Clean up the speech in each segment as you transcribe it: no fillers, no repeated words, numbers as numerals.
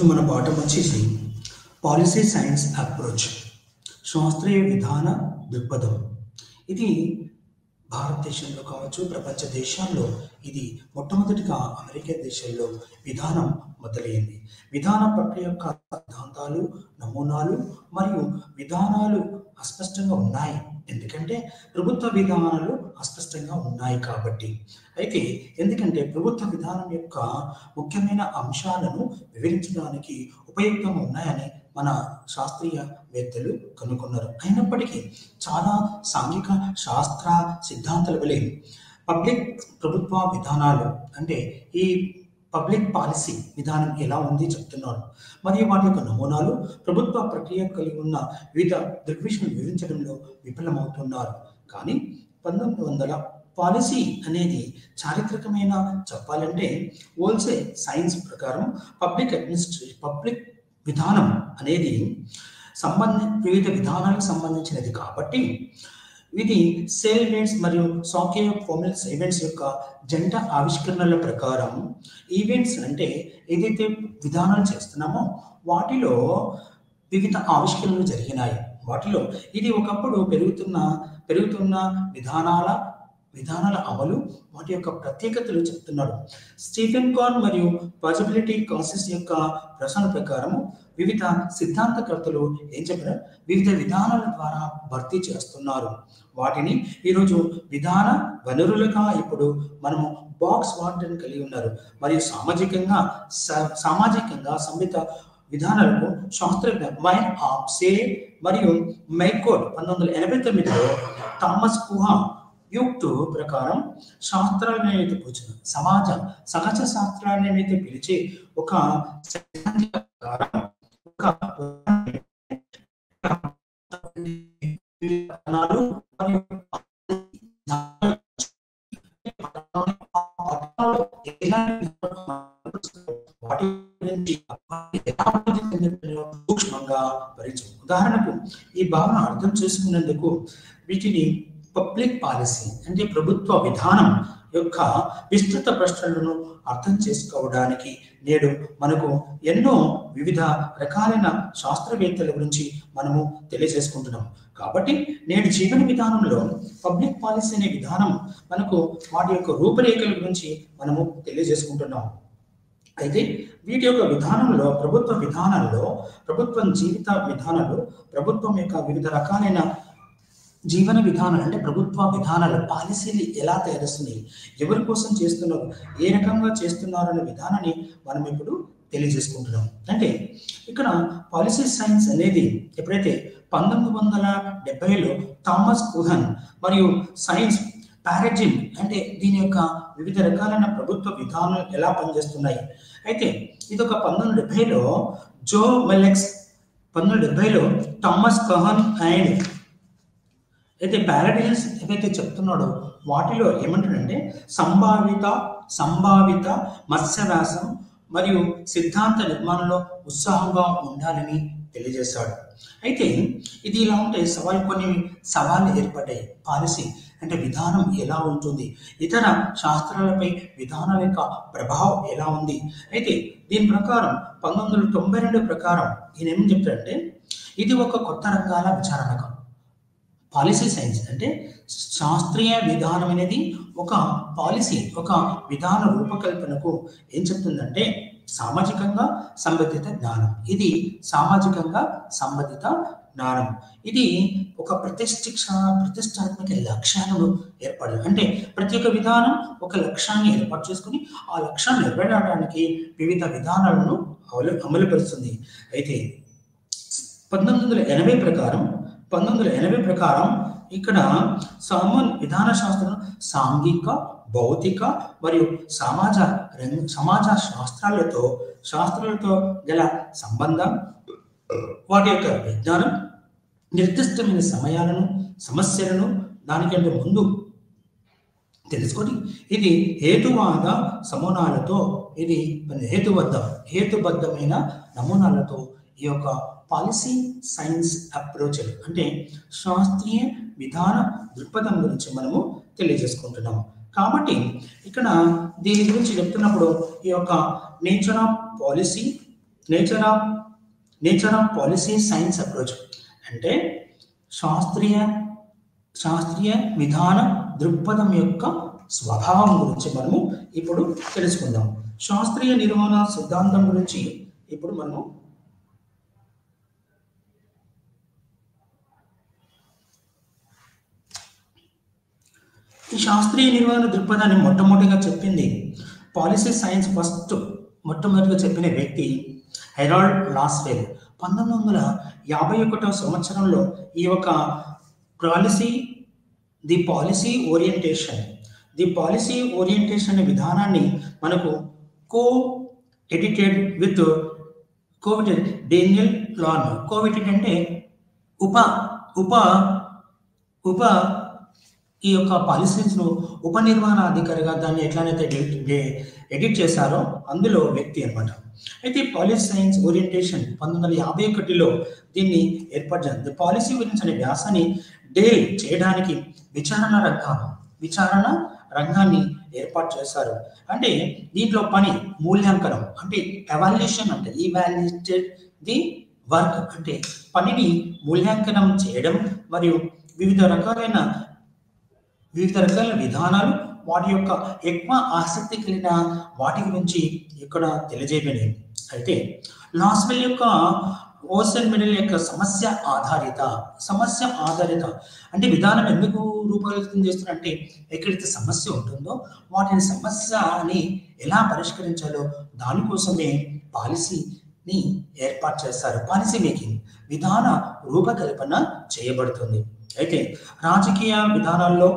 మన పాఠం వచ్చేసి పాలసీ సైన్స్ అప్రోచ్, శాస్త్రీయ విధాన దృక్పథం. ఇది భారతదేశంలో కావచ్చు, ప్రపంచ దేశాల్లో ఇది మొట్టమొదటిగా అమెరికా దేశంలో విధానం మొదలైంది. విధాన ప్రక్రియ యొక్క సిద్ధాంతాలు, నమూనాలు మరియు విధానాలు అస్పష్టంగా ఉన్నాయి. ఎందుకంటే ప్రభుత్వ విధానాలు అస్పష్టంగా ఉన్నాయి కాబట్టి. అయితే ఎందుకంటే ప్రభుత్వ విధానం యొక్క ముఖ్యమైన అంశాలను వివరించడానికి ఉపయుక్తంగా ఉన్నాయని మన శాస్త్రీయవేత్తలు కనుగొన్నారు. అయినప్పటికీ చాలా సాంఘిక శాస్త్ర సిద్ధాంతాల వలె ప్రభుత్వ విధానాలు అంటే ఈ పబ్లిక్ పాలసీ విధానం ఎలా ఉంది చెప్తున్నారు. మరియు వాటి యొక్క నమూనాలు ప్రభుత్వ ప్రక్రియ కలిగి ఉన్న వివిధ దృగ్విషయాలు వివరించడంలో విఫలమవుతున్నారు. కానీ 1900 పాలసీ అనేది చారిత్రకమైన చెప్పాలంటే ఓల్సే సైన్స్ ప్రకారం పబ్లిక్ విధానం అనేది వివిధ విధానాలకు సంబంధించినది కాబట్టి ఇది సేల్వేట్స్ మరియు సాకియో ఫోమిల్స్ ఈవెంట్స్ యొక్క జంట ఆవిష్కరణల ప్రకారం ఈవెంట్స్ అంటే ఏదైతే విధానాలు చేస్తున్నామో వాటిలో వివిధ ఆవిష్కరణలు జరిగినాయి. వాటిలో ఇది ఒకప్పుడు పెరుగుతున్న విధానాల అమలు, వాటి యొక్క ప్రత్యేకతలు చెప్తున్నాడు. స్టీఫెన్ కార్న్ మరియు పాసిబిలిటీ కాసెస్ యొక్క ప్రశ్న ప్రకారం వివిధ సిద్ధాంతకర్తలు ఏం చెప్పారు, వివిధ విధానాల ద్వారా భర్తీ చేస్తున్నారు. వాటిని ఈరోజు విధాన వనరులుగా ఇప్పుడు మనము బాక్స్ వార్డెన్ కలిగి ఉన్నారు. మరియు సామాజికంగా సంహిత విధానాలకు శాస్త్రజ్ఞ మైన్ ఆప్సే మరియు మైకోడ్ 1989లో థామస్ కుహా యుక్తు ప్రకారం శాస్త్రాన్ని కూర్చున్న సహజ శాస్త్రాన్ని పిలిచే ఒక సూక్ష్మంగా పరిచయం. ఉదాహరణకు ఈ భావన అర్థం చేసుకునేందుకు వీటిని పబ్లిక్ పాలసీ అంటే ప్రభుత్వ విధానం యొక్క విస్తృత ప్రశ్నలను అర్థం చేసుకోవడానికి నేడు మనకు ఎన్నో వివిధ రకాలైన శాస్త్రవేత్తల గురించి మనము తెలియజేసుకుంటున్నాం. కాబట్టి నేడు జీవన విధానంలో పబ్లిక్ పాలసీ అనే విధానం మనకు వాటి యొక్క రూపురేఖల గురించి మనము తెలియజేసుకుంటున్నాం. అయితే వీటి యొక్క విధానంలో ప్రభుత్వం జీవిత విధానాలు, ప్రభుత్వం యొక్క వివిధ రకాలైన జీవన విధానాలు అంటే ప్రభుత్వ విధానాలు పాలసీలు ఎలా తయారుస్తున్నాయి, ఎవరి కోసం చేస్తున్నారు, ఏ రకంగా చేస్తున్నారు అనే విధానాన్ని మనం ఇప్పుడు తెలియజేసుకుంటున్నాం. అంటే ఇక్కడ పాలసీ సైన్స్ అనేది ఎప్పుడైతే 1970లో థామస్ కుహన్ మరియు సైన్స్ పారాడిజిమ్ అంటే దీని యొక్క వివిధ రకాలైన ప్రభుత్వ విధానాలు ఎలా పనిచేస్తున్నాయి. అయితే ఇది ఒక 1970లో జో మెలెక్స్, 1970లో థామస్ కుహన్ అండ్ అయితే పారాడిజిమ్స్ ఏవైతే చెప్తున్నాడో వాటిలో ఏమంటాడంటే సంభావిత మత్స్యవ్యాసం మరియు సిద్ధాంత నిర్మాణంలో ఉత్సాహంగా ఉండాలని తెలియజేశాడు. అయితే ఇది ఇలా ఉంటే కొన్ని సవాళ్ళు ఏర్పడ్డాయి. పాలసీ అంటే విధానం ఎలా ఉంటుంది, ఇతర శాస్త్రాలపై విధానాల యొక్క ప్రభావం ఎలా ఉంది. అయితే దీని ప్రకారం 1992 ప్రకారం ఈయన ఏం చెప్తాడంటే ఇది ఒక కొత్త రంగాల విచారణకం. పాలసీ సైన్స్ అంటే శాస్త్రీయ విధానం అనేది ఒక పాలసీ, ఒక విధాన రూపకల్పనకు ఏం చెప్తుందంటే సామాజికంగా సంబంధిత జ్ఞానం. ఇది సామాజికంగా సంబంధిత జ్ఞానం. ఇది ఒక ప్రతిష్టాత్మక లక్ష్యాలను ఏర్పడదు. అంటే ప్రతి ఒక్క విధానం ఒక లక్ష్యాన్ని ఏర్పాటు చేసుకుని ఆ లక్ష్యాన్ని నెరవేర్చడానికి వివిధ విధానాలను అమలుపరుస్తుంది. అయితే 1980 ప్రకారం ఇక్కడ విధాన శాస్త్రం సాంఘిక, భౌతిక మరియు సమాజ శాస్త్రాలతో గల సంబంధం, వాటి యొక్క విజ్ఞానం, నిర్దిష్టమైన సమస్యలను దానికంటే ముందు తెలుసుకొని ఇది హేతుబద్ధమైన నమూనాలతో ఈ యొక్క పాలసీ సైన్స్ అప్రోచ్ అంటే శాస్త్రీయ విధాన దృక్పథం గురించి మనము తెలియజేసుకుంటున్నాము. కాబట్టి ఇక్కడ దీని గురించి చెప్తున్నప్పుడు ఈ యొక్క nature of policy nature of policy science approach అంటే శాస్త్రీయ విధాన దృక్పథం యొక్క స్వభావం గురించి మనము ఇప్పుడు తెలుసుకుందాం. శాస్త్రీయ నిర్వహణ సిద్ధాంతం గురించి ఇప్పుడు మనము ఈ శాస్త్రీయ నిర్వహణ దృక్పథాన్ని మొట్టమొదటిగా చెప్పింది పాలసీ సైన్స్ మొట్టమొదటిగా చెప్పిన వ్యక్తి హెరాల్డ్ లాస్వెల్ 1951 సంవత్సరంలో ఈ యొక్క పాలసీ ఓరియంటేషన్ విధానాన్ని మనకు కోఎడిటెడ్ డేనియల్ లాన్. కోఎడిటెడ్ అంటే ఈ యొక్క పాలసీస్ను ఉపనిర్వహణ అధికారిగా దాన్ని ఎట్లానైతే ఎడిట్ చేశారో అందులో వ్యక్తి అనమాట. అయితే పాలసీ సైన్స్ ఓరియంటేషన్ 1951లో దీన్ని ఏర్పాటు చేయాలి. పాలసీ గురించి అనే వ్యాసాన్ని డేల్ చేయడానికి విచారణ రంగాన్ని ఏర్పాటు చేశారు. అంటే దీంట్లో పని మూల్యాంకనం అంటే ఎవాల్యుయేషన్ అంటే ఈవాల్యుయేటెడ్ ది వర్క్ అంటే పనిని మూల్యాంకనం చేయడం మరియు వివిధ రకాలైన విధానాలు వాటి యొక్క ఎక్కువ ఆసక్తి కలిగిన వాటి గురించి ఇక్కడ తెలియజేయబడింది. అయితే లాస్వెల్ యొక్క ఓసెన్ మిడిల్ యొక్క సమస్య ఆధారిత అంటే విధానం ఎందుకు రూపకల్పన చేస్తున్నారంటే ఎక్కడైతే సమస్య ఉంటుందో వాటిని సమస్యని ఎలా పరిష్కరించాలో దానికోసమే పాలసీని ఏర్పాటు చేస్తారు. పాలసీ మేకింగ్ విధాన రూపకల్పన చేయబడుతుంది. అయితే రాజకీయ విధానాల్లో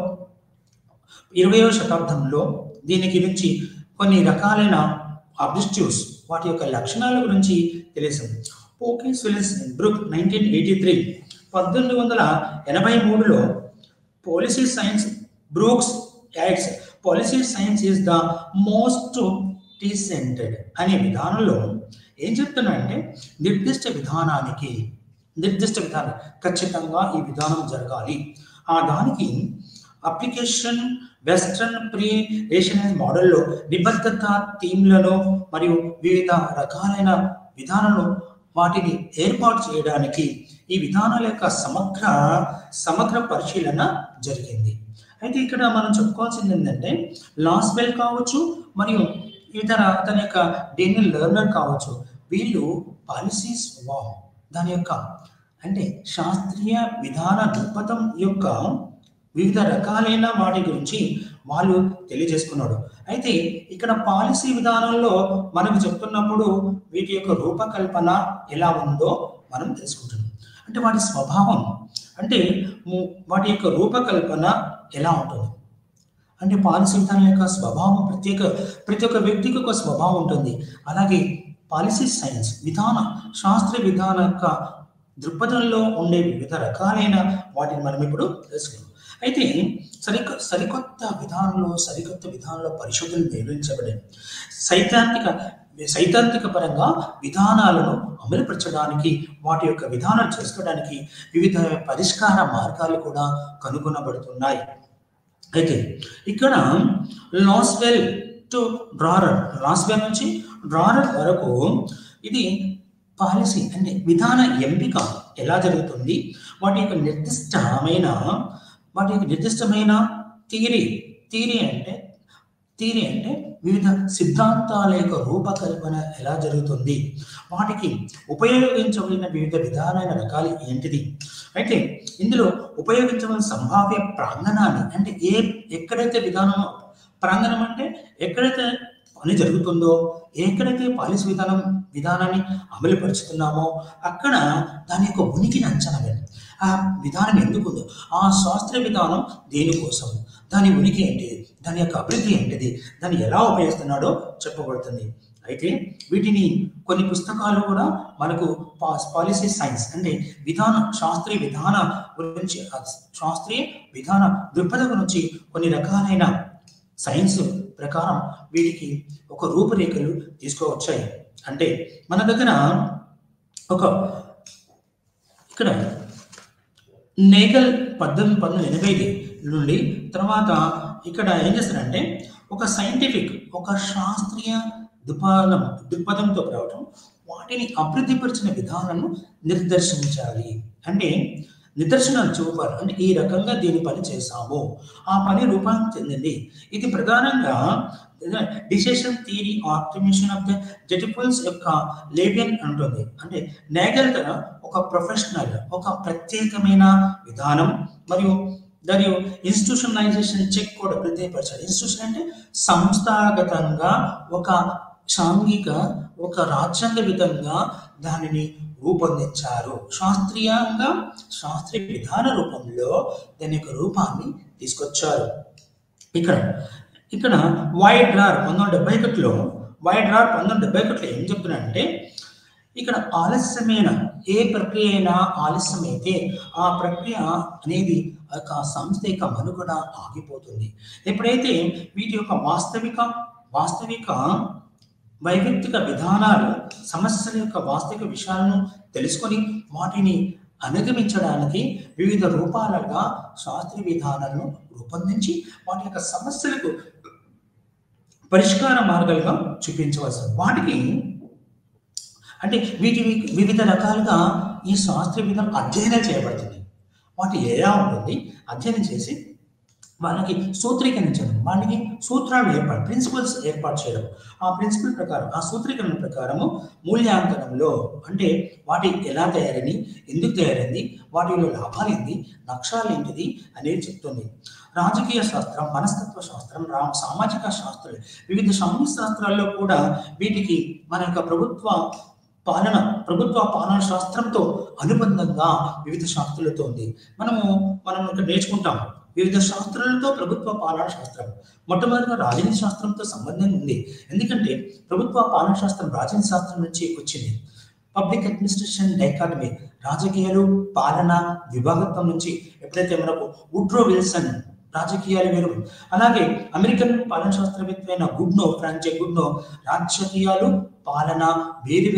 20వ శతాబ్దంలో దీని గురించి కొన్ని రకాలైన ఆబ్జెక్టివ్స్ వాటి యొక్క లక్షణాల గురించి తెలిసింది. పోకిస్ విలిస్ బ్రూక్ 1883లో policy science Brooks adds policy science is the most dissented అనే విధానంలో ఏం చెప్తున్నారంటే నిర్దిష్ట విధానం ఖచ్చితంగా ఈ విధానం జరగాలి. ఆ దానికి అప్లికేషన్ వెస్ట్రన్ ప్రీ రేషనల్ మోడల్లో నిబద్ధత థీమ్లను మరియు వివిధ రకాలైన విధానాలను వాటిని ఏర్పాటు చేయడానికి ఈ విధానాల యొక్క సమగ్ర పరిశీలన జరిగింది. అయితే ఇక్కడ మనం చెప్పుకోవాల్సింది ఏంటంటే లాస్వెల్ కావచ్చు మరియు తన యొక్క డేనియల్ లెర్నర్ కావచ్చు, వీళ్ళు పాలసీ స్వభావం దాని యొక్క అంటే శాస్త్రీయ విధాన దృక్పథం యొక్క వివిధ రకాలైన వాటి గురించి వాళ్ళు తెలియజేసుకున్నాడు. అయితే ఇక్కడ పాలసీ విధానంలో మనకు చెప్తున్నప్పుడు వీటి యొక్క రూపకల్పన ఎలా ఉందో మనం తెలుసుకుంటున్నాం. అంటే వాటి స్వభావం అంటే వాటి యొక్క రూపకల్పన ఎలా ఉంటుంది అంటే పాలసీ విధానం యొక్క స్వభావం ప్రతి ఒక్క వ్యక్తికి ఒక స్వభావం ఉంటుంది. అలాగే పాలసీ సైన్స్ శాస్త్రీయ విధాన యొక్క దృక్పథంలో ఉండే వివిధ రకాలైన వాటిని మనం ఇప్పుడు తెలుసుకున్నాం. అయితే సరికొత్త విధానంలో పరిశోధనలు నిర్వహించబడింది. సైద్ధాంతిక పరంగా విధానాలను అమలుపరచడానికి వాటి యొక్క విధానాలు చేసుకోవడానికి వివిధ పరిష్కార మార్గాలు కూడా కనుగొనబడుతున్నాయి. అయితే ఇక్కడ లాస్వెల్ నుంచి డ్రారర్ వరకు ఇది పాలసీ అంటే విధాన ఎంపిక ఎలా జరుగుతుంది, వాటి యొక్క నిర్దిష్టమైన థియరీ అంటే వివిధ సిద్ధాంతాల యొక్క రూపకల్పన ఎలా జరుగుతుంది, వాటికి ఉపయోగించబడిన వివిధ విధానాల రకాలు ఏంటిది. అయితే ఇందులో ఉపయోగించబడిన సంభావ్య ప్రాంగణాన్ని అంటే ఎక్కడైతే ప్రాంగణం అంటే ఎక్కడైతే పని జరుగుతుందో, ఎక్కడైతే పాలసీ విధానాన్ని అమలుపరుచుతున్నామో అక్కడ దాని యొక్క ఉనికిని అంచనా వేయాలి. ఆ విధానం ఎందుకుందో, ఆ శాస్త్రీయ విధానం దేనికోసం, దాని ఉనికి ఏంటిది, దాని యొక్క అభివృద్ధి ఏంటిది, దాన్ని ఎలా ఉపయోగిస్తున్నాడో చెప్పబడుతుంది. అయితే వీటిని కొన్ని పుస్తకాలు కూడా మనకు పాలసీ సైన్స్ అంటే శాస్త్రీయ విధాన దృక్పథం గురించి కొన్ని రకాలైన సైన్స్ ప్రకారం వీటికి ఒక రూపురేఖలు తీసుకువచ్చాయి. అంటే మన దగ్గర ఇక్కడ నేగల్ 1880 నుండి తర్వాత ఇక్కడ ఏం చేస్తారంటే ఒక శాస్త్రీయ దృక్పథంతో రావడం, వాటిని అభివృద్ధిపరిచిన విధానాలను నిర్దేశించాలి. అంటే నిదర్శనాలు చూపారు. అంటే ఈ రకంగా దీని పని చేశాము, ఆ పని రూపాంతరం చెందింది. ఇది ప్రధానంగా decision theory optimisation of the జెటిపుల్స్ యొక్క లేబియన్ అంటుంది. అంటే నేగల్ ఒక ప్రొఫెషనల్, ఒక ప్రత్యేకమైన విధానం మరియు ఇన్స్టిట్యూషనలైజేషన్ చెక్ కూడా ప్రత్యేకపరిచారు. ఇన్స్టిట్యూషన్ అంటే సంస్థాగతంగా ఒక సాంఘిక, ఒక రాజ్యాంగ విధంగా దానిని రూపొందించారు. శాస్త్రీయ విధాన రూపంలో దాని యొక్క రూపాన్ని తీసుకొచ్చారు. ఇక్కడ వైడ్రార్ 1971లో ఏం చెప్తున్నారంటే, ఇక్కడ ఆలస్యమైన ఏ ప్రక్రియ అయినా ఆలస్యమైతే ఆ ప్రక్రియ అనేది ఒక సంస్థ యొక్క మనుగడ ఆగిపోతుంది. ఎప్పుడైతే వీటి యొక్క వాస్తవిక వైవిక్తిక విధానాలు సమస్యల యొక్క వాస్తవిక విషయాలను తెలుసుకొని వాటిని అధిగమించడానికి వివిధ రూపాలుగా శాస్త్రీయ విధానాలను రూపొందించి వాటి యొక్క సమస్యలకు పరిష్కార మార్గాలుగా చూపించవలసి వాటికి అంటే వివిధ రకాలుగా ఈ శాస్త్రీయ విధానం అధ్యయనం చేయబడుతుంది. వాటి ఎలా ఉంటుంది అధ్యయనం చేసి వాళ్ళకి సూత్రీకరించడం, వాళ్ళకి సూత్రాలు ప్రిన్సిపల్స్ ఏర్పాటు చేయడం, ఆ ప్రిన్సిపల్ ప్రకారం, ఆ సూత్రీకరణ ప్రకారము మూల్యాంకనంలో అంటే వాటి ఎలా తయారైంది, ఎందుకు తయారైంది, వాటిలో లాభాలు ఏంటి, నష్టాలు ఏంటిది అనేది చెప్తుంది. రాజకీయ శాస్త్రం, మనస్తత్వ శాస్త్రం, సామాజిక శాస్త్రాలు, వివిధ సాంఘిక శాస్త్రాల్లో కూడా వీటికి మన యొక్క ప్రభుత్వ పాలన శాస్త్రంతో అనుబంధంగా వివిధ శాస్త్రాలతో ఉంది. మనం ఇక్కడ నేర్చుకుంటాం వివిధ శాస్త్రాలతో ప్రభుత్వ పాలనా శాస్త్రం. మొట్టమొదటిగా రాజనీతి శాస్త్రంతో సంబంధం ఉంది. ఎందుకంటే ప్రభుత్వ పాలనా శాస్త్రం రాజనీతి శాస్త్రం నుంచి వచ్చింది. పబ్లిక్ అడ్మినిస్ట్రేషన్ డైకాటమీ, రాజకీయాలు పాలన విభాగత్వం నుంచి ఎప్పుడైతే మనకు వుడ్రో విల్సన్ రాజకీయాలు వేరు, అలాగే అమెరికన్ పాలన శాస్త్రవేత్త అయిన ఫ్రాంచే గుడ్నో రాజకీయాలు పాలన వేరు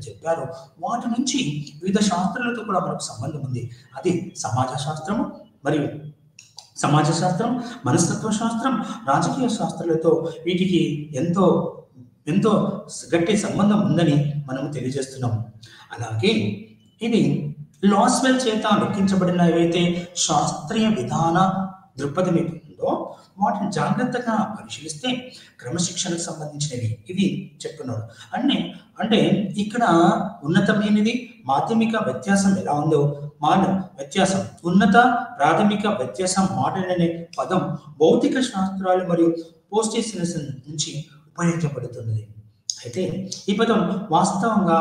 చెప్పారు. వాటి నుంచి వివిధ శాస్త్రాలతో కూడా మనకు సంబంధం ఉంది. అది సమాజ శాస్త్రం, మనస్తత్వ శాస్త్రం, రాజకీయ శాస్త్రాలతో వీటికి ఎంతో గట్టి సంబంధం ఉందని మనం తెలియజేస్తున్నాం. అలాగే ఇది లాస్వెల్ చేత లెక్కించబడిన ఏవైతే శాస్త్రీయ విధాన దృక్పథం ఉందో వాటిని జాగ్రత్తగా పరిశీలిస్తే క్రమశిక్షణకు సంబంధించినవి ఇవి చెప్తున్నాడు. అంటే ఇక్కడ ఉన్నతమైనది మాధ్యమిక వ్యత్యాసం ఎలా ఉందో వ్యత్యాసం, ఉన్నత ప్రాథమిక వ్యత్యాసం మోడర్న్ అనే పదం భౌతిక శాస్త్రాలు మరియు పోస్ట్ నుంచి ఉపయోగించబడుతున్నది. అయితే ఈ పదం వాస్తవంగా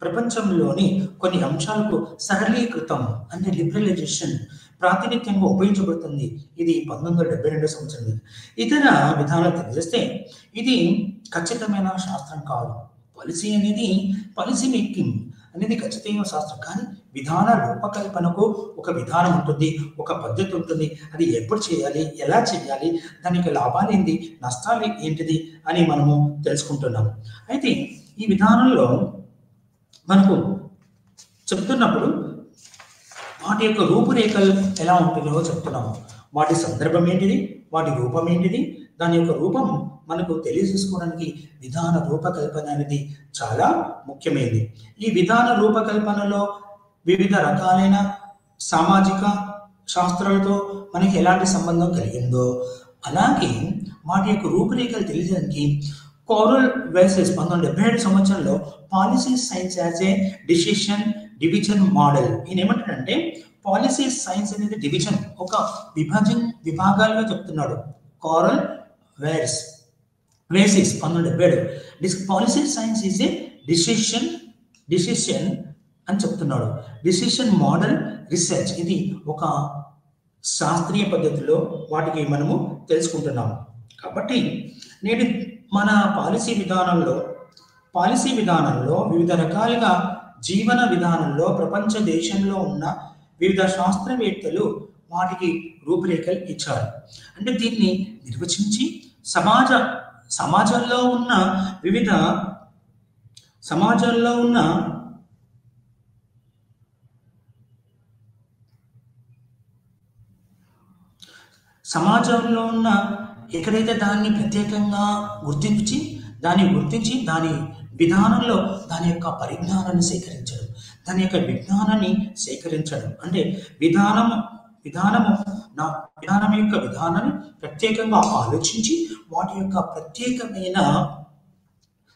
ప్రపంచంలోని కొన్ని అంశాలకు సరళీకృతం అంటే లిబరలైజేషన్ ప్రాతినిధ్యంగా ఉపయోగించబడుతుంది. ఇది 1972 సంవత్సరం. ఇతర విధానాలు తెలియజేస్తే ఇది ఖచ్చితమైన శాస్త్రం కాదు. పాలసీ మేకింగ్ అనేది ఖచ్చితమైన శాస్త్రం, కానీ విధాన రూపకల్పనకు ఒక విధానం ఉంటుంది, ఒక పద్ధతి ఉంటుంది. అది ఎప్పుడు చేయాలి, ఎలా చేయాలి, దానికి లాభాలు ఏంటి, నష్టాలు ఏంటిది అని మనము తెలుసుకుంటున్నాము. అయితే ఈ విధానంలో మనకు చెప్తున్నప్పుడు వాటి యొక్క రూపురేఖలు ఎలా ఉంటుందో చెప్తున్నాము. వాటి సందర్భం ఏంటిది, వాటి రూపం ఏంటిది, దాని యొక్క రూపం మనకు తెలియజేసుకోవడానికి విధాన రూపకల్పన అనేది చాలా ముఖ్యమైనది. ఈ విధాన రూపకల్పనలో వివిధ రకాలైన సామాజిక శాస్త్రాలతో మనకి ఎలాంటి సంబంధం కలిగిందో అలాగే వాటి యొక్క రూపురేఖలు తెలియజేయడానికి కోరల్ వెల్సెస్ 1977 సంవత్సరంలో policy science as a division model. ఈయన ఏమంటాడంటే పాలసీ సైన్స్ అనేది డివిజన్, ఒక విభాగాలుగా చెప్తున్నాడు. కోరల్ వేసిస్ 1977 policy science is a decision అని చెప్తున్నాడు. డిసిషన్ మోడల్ రీసెర్చ్ ఇది ఒక శాస్త్రీయ పద్ధతిలో వాటికి మనము తెలుసుకుంటున్నాము. కాబట్టి నేటి మన పాలసీ విధానంలో వివిధ రకాలుగా జీవన విధానంలో ప్రపంచ దేశంలో ఉన్న వివిధ శాస్త్రవేత్తలు వాటికి రూపురేఖలు ఇచ్చారు. అంటే దీన్ని నిర్వచించి సమాజంలో ఉన్న ఎక్కడైతే దాన్ని ప్రత్యేకంగా గుర్తించి దాని విధానంలో దాని యొక్క పరిజ్ఞానాన్ని సేకరించడం, దాని యొక్క విజ్ఞానాన్ని సేకరించడం. అంటే విధానం యొక్క విధానాన్ని ప్రత్యేకంగా ఆలోచించి వాటి యొక్క ప్రత్యేకమైన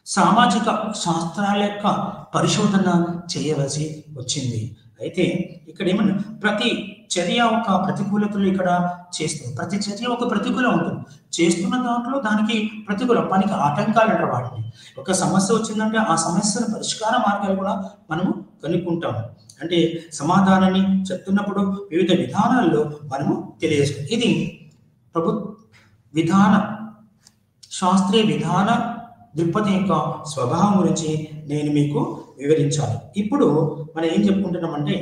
సామాజిక శాస్త్రాల యొక్క పరిశోధన చేయవలసి వచ్చింది. అయితే ఇక్కడ ఏమన్నా ప్రతి చర్య ఒక ప్రతికూలతలు ఇక్కడ చేస్తుంది. ప్రతి చర్య ఒక ప్రతికూలం ఉంటుంది. చేస్తున్న దాంట్లో దానికి ప్రతికూలం, పనికి ఆటంకాలు అంటారు వాటిని. ఒక సమస్య వచ్చిందంటే ఆ సమస్యను పరిష్కార మార్గాలు కూడా మనము కనుక్కుంటాము. అంటే సమాధానాన్ని చెప్తున్నప్పుడు వివిధ విధానాల్లో మనము తెలియజేస్తాం. ఇది శాస్త్రీయ విధాన దృక్పథం యొక్క స్వభావం గురించి నేను మీకు వివరించాలి. ఇప్పుడు మనం ఏం చెప్పుకుంటున్నామంటే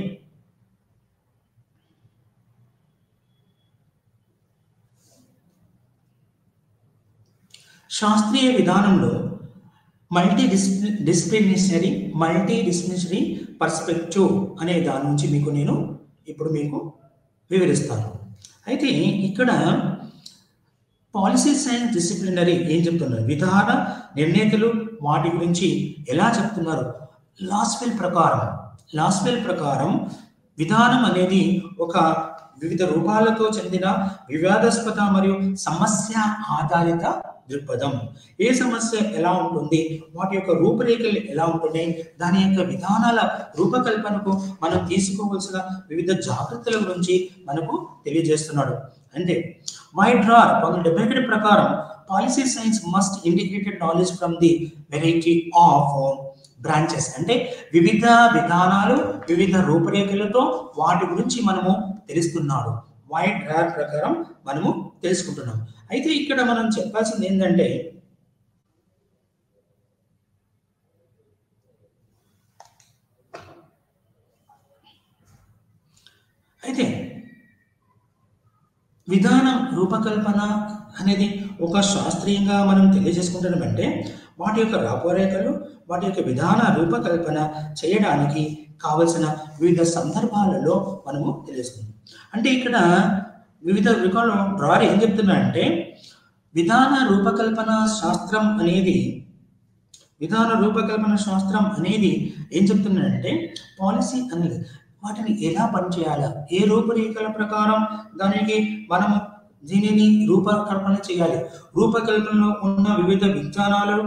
శాస్త్రీయ విధానంలో మల్టీ డిసిప్లినరీ పర్స్పెక్టివ్ అనే దాని నుంచి ఇప్పుడు మీకు వివరిస్తాను. అయితే ఇక్కడ పాలసీ సైన్స్ డిసిప్లినరీ ఏం చెప్తున్నారు, విధాన నిర్ణేతలు వాటి గురించి ఎలా చెప్తున్నారు. లాస్వెల్ ప్రకారం విధానం అనేది ఒక వివిధ రూపాలతో చెందిన వివాదాస్పద మరియు సమస్య ఆధారిత దృక్పథం. ఏ సమస్య ఎలా ఉంటుంది, వాటి యొక్క రూపురేఖలు ఎలా ఉంటున్నాయి, దాని యొక్క విధానాల రూపకల్పనకు మనం తీసుకోవాల్సిన వివిధ జాగ్రత్తల గురించి మనకు తెలియజేస్తున్నాడు. అంటే వైట్ డ్రార్ 1971 ప్రకారం policy science must integrated knowledge from the variety of branches. అంటే వివిధ విధానాలు వివిధ రూపురేఖలతో వాటి గురించి మనము తెలుస్తున్నాడు. వైట్ డ్రార్ ప్రకారం మనము తెలుసుకుంటున్నాం. అయితే ఇక్కడ మనం చెప్పాల్సింది ఏంటంటే విధానం రూపకల్పన అనేది ఒక శాస్త్రీయంగా మనం తెలియజేసుకుంటున్నామంటే వాటి యొక్క రూపురేఖలు వాటి యొక్క విధాన రూపకల్పన చేయడానికి కావలసిన వివిధ సందర్భాలలో మనము తెలియజేసుకుంటాం. అంటే ఇక్కడ వివిధ రకాల డ్రార్ ఏం చెప్తున్నారంటే విధాన రూపకల్పన శాస్త్రం అనేది ఏం చెప్తున్నారంటే పాలసీ అనేది వాటిని ఎలా పనిచేయాలా, ఏ రూపురేఖల ప్రకారం దానికి మనము దీనిని రూపకల్పన చేయాలి, రూపకల్పనలో ఉన్న వివిధ విజ్ఞానాలు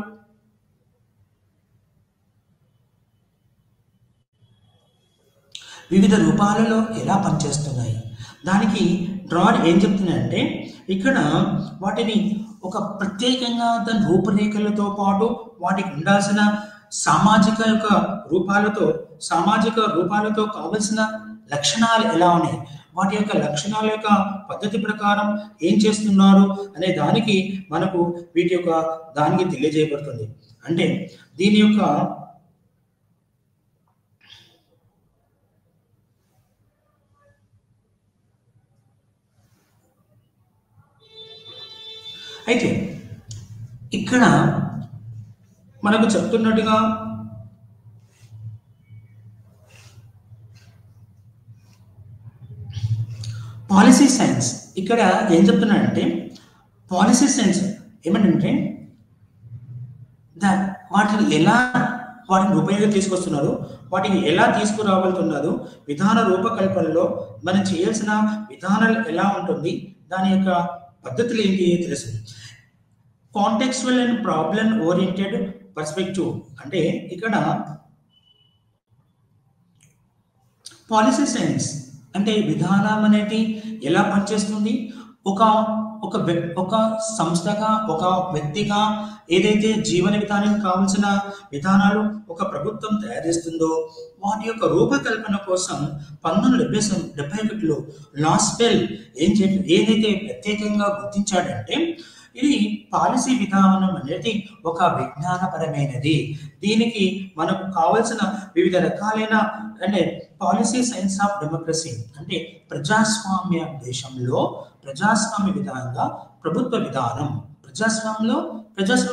వివిధ రూపాలలో ఎలా పనిచేస్తున్నాయి. దానికి డ్రార్ ఏం చెప్తున్నాయంటే ఇక్కడ వాటిని ఒక ప్రత్యేకంగా దాని రూపురేఖలతో పాటు వాటికి ఉండాల్సిన సామాజిక రూపాలతో కావలసిన లక్షణాలు ఎలా ఉన్నాయి, వాటి యొక్క లక్షణాల యొక్క పద్ధతి ప్రకారం ఏం చేస్తున్నారు అనే దానికి మనకు వీటి యొక్క దానికి తెలియజేయబడుతుంది. అంటే దీని యొక్క అయితే ఇక్కడ మనకు చెప్తున్నట్టుగా పాలసీ సైన్స్ ఇక్కడ ఏం చెప్తున్నాడంటే పాలసీ సైన్స్ ఏమంటే వాటిని ఉపయోగం తీసుకొస్తున్నారు, వాటిని ఎలా తీసుకురాబోతున్నారు, విధాన రూపకల్పనలో మనం చేయాల్సిన విధానాలు ఎలా ఉంటుంది, దాని యొక్క పద్ధతులు ఏంటి తెలుసు. Contextual and problem oriented perspective అంటే ఇక్కడ పాలసీ సైన్స్ అంటే విధానం అనేది ఎలా పనిచేస్తుంది, ఒక సంస్థగా ఒక వ్యక్తిగా ఏదైతే జీవన విధానానికి కావాల్సిన విధానాలు ఒక ప్రభుత్వం తయారు చేస్తుందో వాటి యొక్క రూపకల్పన కోసం 1971లో లాస్వెల్ ఏదైతే ప్రత్యేకంగా గుర్తించాడంటే ఇది పాలసీ విధానం అనేది ఒక విజ్ఞానపరమైనది. దీనికి మనకు కావలసిన వివిధ రకాలైన అంటే పాలసీ సైన్స్ ఆఫ్ డెమోక్రసీ అంటే ప్రజాస్వామ్య దేశంలో ప్రజాస్వామ్య విధానంగా ప్రభుత్వ విధానం, ప్రజాస్వామ్యంలో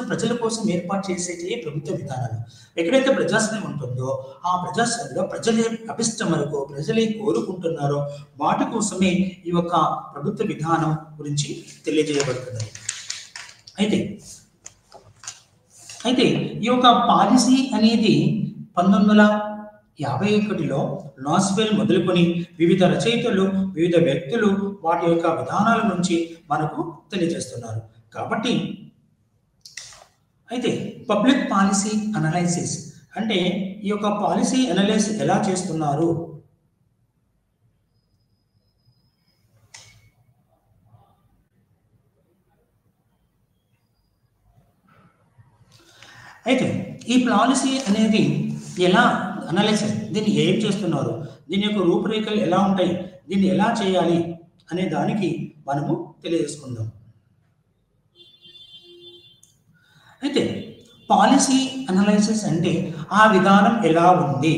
ప్రజల కోసం ఏర్పాటు చేసే ప్రభుత్వ విధానాలు. ఎక్కడైతే ప్రజాస్వామ్యం ఉంటుందో ఆ ప్రజాస్వామ్యంలో ప్రజలే అభిష్టం వరకు ప్రజలే కోరుకుంటున్నారో వాటి కోసమే ఈ యొక్క ప్రభుత్వ విధానం గురించి తెలియజేయబడుతుంది. అయితే అయితే ఈ యొక్క పాలసీ అనేది 1951లో నాస్వెల్ మొదలుకొని వివిధ రచయితలు, వివిధ వ్యక్తులు వాటి యొక్క విధానాల నుంచి మనకు తెలియజేస్తున్నారు. కాబట్టి అయితే పబ్లిక్ పాలసీ అనలైసిస్ అంటే ఈ యొక్క పాలసీ అనలైసిస్ ఎలా చేస్తున్నారు? అయితే ఈ పాలసీ అనేది ఎలా అనలైసిస్, దీన్ని ఏం చేస్తున్నారు, దీని యొక్క రూపురేఖలు ఎలా ఉంటాయి, దీన్ని ఎలా చేయాలి అనే దానికి మనము తెలియజేసుకుందాం. అయితే పాలసీ అనలైసిస్ అంటే ఆ విధానం ఎలా ఉంది,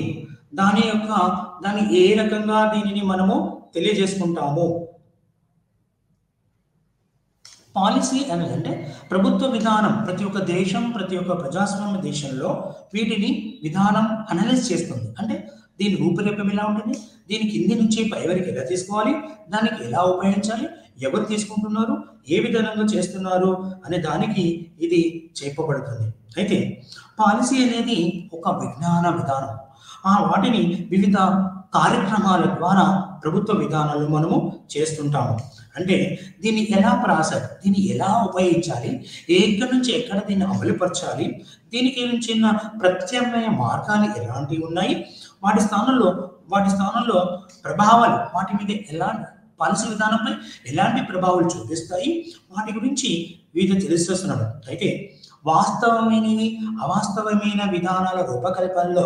దాన్ని ఏ రకంగా దీనిని మనము తెలియజేసుకుంటాము. పాలసీ అనేది అంటే ప్రభుత్వ విధానం. ప్రతి ఒక్క దేశం, ప్రతి ఒక్క ప్రజాస్వామ్య దేశంలో వీటిని విధానం అనలైజ్ చేస్తుంది. అంటే దీని రూపురేఖం ఎలా ఉంటుంది, దీని కింది నుంచి పై వరకు ఎలా తీసుకోవాలి, దానికి ఎలా ఉపయోగించాలి, ఎవరు తీసుకుంటున్నారు, ఏ విధానంగా చేస్తున్నారు అనే దానికి ఇది చెప్పబడుతుంది. అయితే పాలసీ అనేది ఒక విజ్ఞాన విధానం. వాటిని వివిధ కార్యక్రమాల ద్వారా ప్రభుత్వ విధానాలు మనము చేస్తుంటాము. అంటే దీన్ని ఎలా దీన్ని ఎలా ఉపయోగించాలి, ఎక్కడి నుంచి ఎక్కడ దీన్ని అమలుపరచాలి, దీనికి చిన్న ప్రత్యామ్నాయ మార్గాలు ఎలాంటివి ఉన్నాయి, వాటి స్థానంలో ప్రభావాలు, వాటి మీద ఎలా పాలసీ విధానంపై ఎలాంటి ప్రభావాలు చూపిస్తాయి, వాటి గురించి వివిధ తెలియజేస్తున్నాడు. అయితే వాస్తవమైనవి, అవాస్తవమైన విధానాల రూపకల్పనలో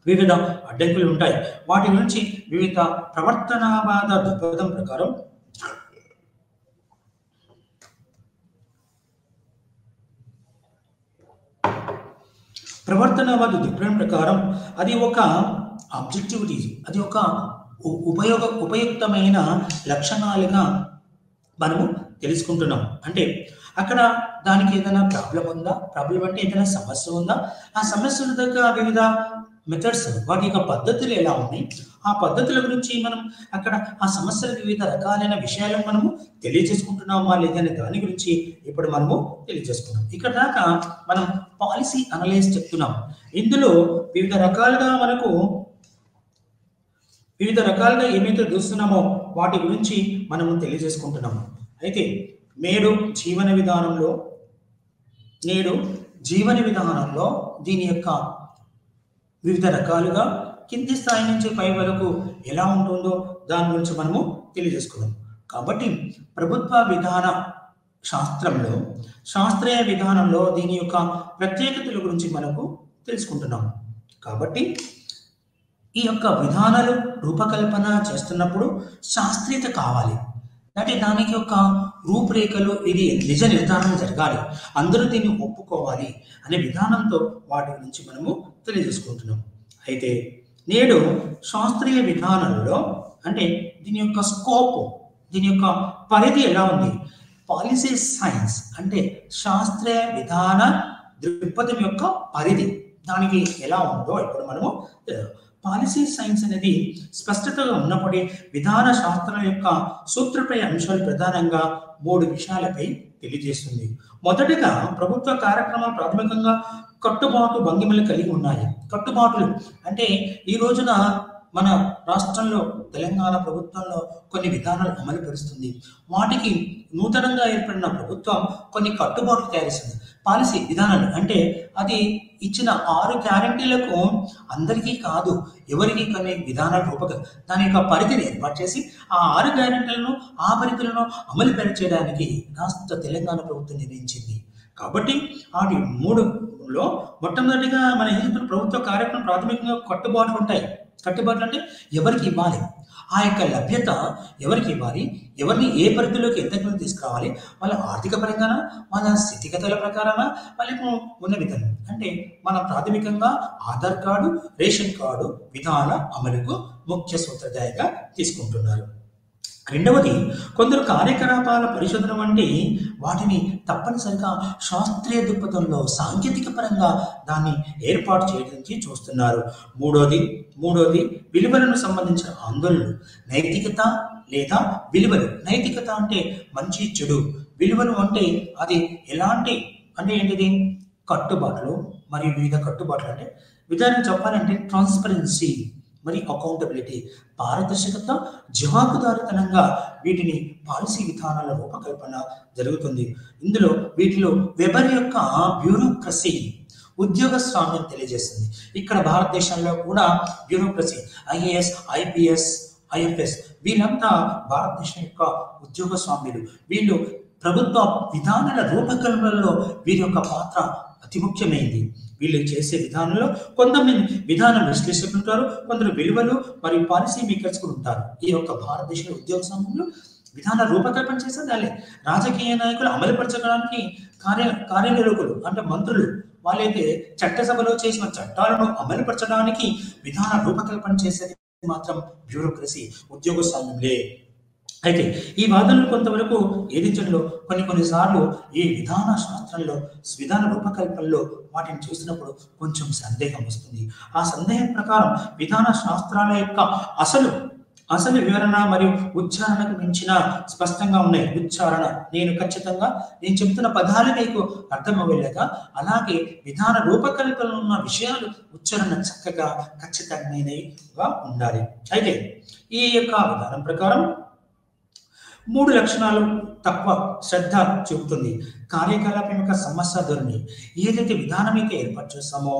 వివిధ అడ్డంకులు ఉంటాయి. వాటి గురించి వివిధ ప్రవర్తనవాద దృక్పథం ప్రకారం అది ఒక ఆబ్జెక్టివిటీ, అది ఒక ఉపయుక్తమైన లక్షణాలుగా మనము తెలుసుకుంటున్నాం. అంటే అక్కడ దానికి ఏదైనా ప్రాబ్లం అంటే ఏదైనా సమస్య ఉందా, ఆ సమస్యల దగ్గర వివిధ మెథడ్స్, వాటి యొక్క పద్ధతులు ఎలా ఉన్నాయి, ఆ పద్ధతుల గురించి మనం అక్కడ ఆ సమస్యల వివిధ రకాలైన విషయాలను మనము తెలియజేసుకుంటున్నామా లేదనే దాని గురించి ఇప్పుడు మనము తెలియజేసుకున్నాం. ఇక్కడ దాకా మనం పాలసీ అనలైజ్ చెప్తున్నాం. ఇందులో వివిధ రకాలుగా ఏమైతే చూస్తున్నామో వాటి గురించి మనము తెలియజేసుకుంటున్నాము. అయితే నేడు జీవన విధానంలో దీని యొక్క వివిధ రకాలుగా కింది స్థాయి నుంచి పై వరకు ఎలా ఉంటుందో దాని గురించి మనము తెలియజేసుకున్నాం. కాబట్టి ప్రభుత్వ విధాన శాస్త్రీయ విధానంలో దీని యొక్క ప్రత్యేకతల గురించి మనకు తెలుసుకుంటున్నాం. కాబట్టి ఈ యొక్క విధానాలు రూపకల్పన చేస్తున్నప్పుడు శాస్త్రీయత కావాలి. అంటే దానికి యొక్క రూపురేఖలు, ఇది నిజ నిర్ధారణ జరగాలి, అందరూ దీన్ని ఒప్పుకోవాలి అనే విధానంతో వాటి గురించి మనము తెలియజేసుకుంటున్నాం. అయితే నేడు శాస్త్రీయ విధానంలో అంటే దీని యొక్క స్కోప్, దీని యొక్క పరిధి ఎలా ఉంది, పాలసీ సైన్స్ అంటే శాస్త్రీయ విధాన దృక్పథం యొక్క పరిధి దానికి ఎలా ఉందో ఇప్పుడు మనము పాలసీ సైన్స్ అనేది స్పష్టతగా ఉన్నప్పటి విధాన శాస్త్రం యొక్క సూత్రప్రాయ అంశాలు ప్రధానంగా 3 విషయాలపై తెలియజేస్తుంది. మొదటగా ప్రభుత్వ కార్యక్రమాలు ప్రాథమికంగా కట్టుబాటు భంగిమలు కలిగి ఉన్నాయి. కట్టుబాట్లు అంటే ఈ రోజున మన రాష్ట్రంలో తెలంగాణ ప్రభుత్వంలో కొన్ని విధానాలు అమలు పరుస్తుంది. వాటికి నూతనంగా ఏర్పడిన ప్రభుత్వం కొన్ని కట్టుబాట్లు తయారిస్తుంది. పాలసీ విధానాలు అంటే అది ఇచ్చిన 6 గ్యారంటీలకు అందరికీ కాదు, ఎవరికి కొన్ని విధానాలు దాని యొక్క పరిధిని ఏర్పాటు చేసి ఆ 6 గ్యారంటీలను ఆ పరిధిలను అమలు చేయడానికి రాష్ట్ర తెలంగాణ ప్రభుత్వం నిర్ణయించింది. కాబట్టి వాటి 3లో మొట్టమొదటిగా మన ప్రభుత్వ కార్యక్రమం ప్రాథమికంగా కట్టుబాట్లు ఉంటాయి. కట్టుబాట్లు అంటే ఎవరికి ఇవ్వాలి, ఆ యొక్క లభ్యత ఎవరికి ఇవ్వాలి, ఎవరిని ఏ పరిధిలోకి ఎంత తీసుకురావాలి, వాళ్ళ ఆర్థిక పరంగానా, వాళ్ళ స్థితిగతుల ప్రకారమా, వాళ్ళకు ఉన్న విధానం అంటే మన ప్రాథమికంగా ఆధార్ కార్డు, రేషన్ కార్డు విధాన అమలుకు ముఖ్య సూత్రధారిగా తీసుకుంటున్నారు. రెండవది, కొందరు కార్యకలాపాల పరిశోధన వంటి వాటిని తప్పనిసరిగా శాస్త్రీయ దృక్పథంలో సాంకేతిక పరంగా దాన్ని ఏర్పాటు చేయడానికి చూస్తున్నారు. మూడోది విలువలను సంబంధించిన ఆందోళనలు, నైతికత లేదా విలువలు. నైతికత అంటే మంచి చెడు, విలువలు అంటే అది ఎలాంటి అంటే ఏంటిది కట్టుబాట్లు మరియు వివిధ కట్టుబాట్లు అంటే విధానం చెప్పాలంటే ట్రాన్స్పరెన్సీ మరి అకౌంటబిలిటీ, పారదర్శకత, జవాబుదారితనంగా వీటిని పాలసీ విధానాల రూపకల్పన జరుగుతుంది. వీటిలో వెబర్ యొక్క బ్యూరోక్రసీ ఉద్యోగస్వామ్యం తెలియజేస్తుంది. ఇక్కడ భారతదేశంలో కూడా బ్యూరోక్రసీ ఐఏఎస్, ఐపీఎస్, ఐఎఫ్ఎస్ వీళ్ళంతా భారతదేశం యొక్క ఉద్యోగస్వామ్యులు. వీళ్ళు ప్రభుత్వ విధానాల రూపకల్పనలో వీరి యొక్క పాత్ర అతి ముఖ్యమైనది. వీళ్ళు చేసే విధానంలో కొంతమంది విధాన విశ్లేషకులు ఉంటారు, కొందరు విలువలు మరియు పాలసీ మేకర్స్ కూడా ఉంటారు. ఈ యొక్క భారతదేశ ఉద్యోగ సమయంలో విధాన రూపకల్పన చేసేది వాళ్ళే. రాజకీయ నాయకులు అమలుపరచడానికి కార్యనిర్వాహకులు అంటే మంత్రులు, వాళ్ళైతే చట్టసభలో చేసిన చట్టాలను అమలుపరచడానికి విధాన రూపకల్పన చేసేది మాత్రం బ్యూరోక్రసీ, ఉద్యోగ సమయంలో. అయితే ఈ వాదనలు కొంతవరకు ఏదించడంలో కొన్నిసార్లు ఈ విధాన శాస్త్రంలో విధాన రూపకల్పనలో వాటిని చూసినప్పుడు కొంచెం సందేహం వస్తుంది. ఆ సందేహం ప్రకారం విధాన శాస్త్రాల యొక్క అసలు వివరణ మరియు ఉచ్చారణకు మించిన స్పష్టంగా ఉన్నాయి. ఉచ్చారణ నేను చెప్తున్న పదాలు మీకు అర్థమవ్వలేక, అలాగే విధాన రూపకల్పనలో ఉన్న విషయాలు ఉచ్చారణ చక్కగా ఖచ్చితమైనవిగా ఉండాలి. అయితే ఈ యొక్క విధానం ప్రకారం 3 లక్షణాలు తక్కువ శ్రద్ధ చూపుతుంది. కార్యకలాపం యొక్క సమస్య ధోరణి, ఏదైతే విధానం అయితే ఏర్పాటు చేస్తామో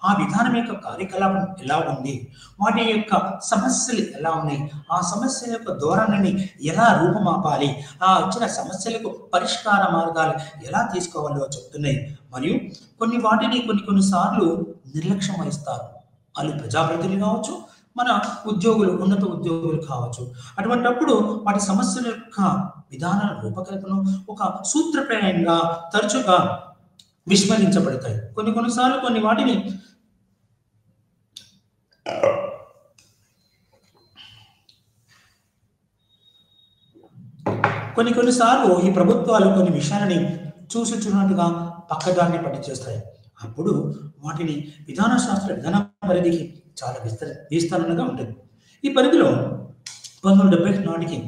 ఆ విధానం యొక్క కార్యకలాపం ఎలా ఉంది, వాటి యొక్క సమస్యలు ఎలా ఉన్నాయి, ఆ సమస్యల యొక్క ధోరణిని ఎలా రూపమాపాలి, ఆ వచ్చిన సమస్యలకు పరిష్కార మార్గాలు ఎలా తీసుకోవాలో చెప్తున్నాయి. మరియు కొన్నిసార్లు నిర్లక్ష్యం వహిస్తారు. వాళ్ళు ప్రజాప్రతినిధులు కావచ్చు, మన ఉన్నత ఉద్యోగులు కావచ్చు. అటువంటప్పుడు వాటి సమస్యల యొక్క విధానాల రూపకల్పన ఒక సూత్రప్రాయంగా తరచుగా విస్మరించబడతాయి. కొన్నిసార్లు కొన్నిసార్లు ఈ ప్రభుత్వాలు కొన్ని విషయాలని చూసినట్టుగా పక్కదాన్ని పట్టించేస్తాయి. అప్పుడు వాటిని విధాన పరిధికి చాలా విస్తరణగా ఉంటుంది. ఈ పరిధిలో 1970 నాటికి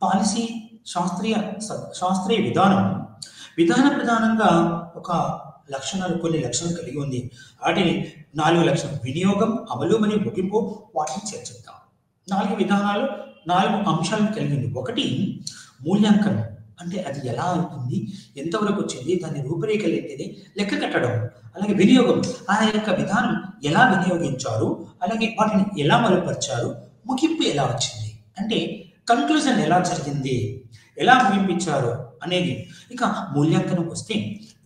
పాలసీ శాస్త్రీయ విధాన ప్రధానంగా కొన్ని లక్షణాలు కలిగి ఉంది. వాటిని 4 లక్షణాలు: వినియోగం, అమలు మరియు ముగింపు. వాటిని చర్చిద్దాం. 4 అంశాలను కలిగింది. 1 మూల్యాంకనం, అంటే అది ఎలా అవుతుంది, ఎంతవరకు వచ్చింది, దాని రూపురేఖలు ఏంటిది, లెక్క కట్టడం. అలాగే వినియోగం, ఆ యొక్క విధానం ఎలా వినియోగించారు, అలాగే వాటిని ఎలా అమలుపరిచారు, ముగింపు ఎలా వచ్చింది, అంటే కన్క్లూజన్ ఎలా జరిగింది, ఎలా ముగింపించారు అనేది. ఇక మూల్యాంకనం వస్తే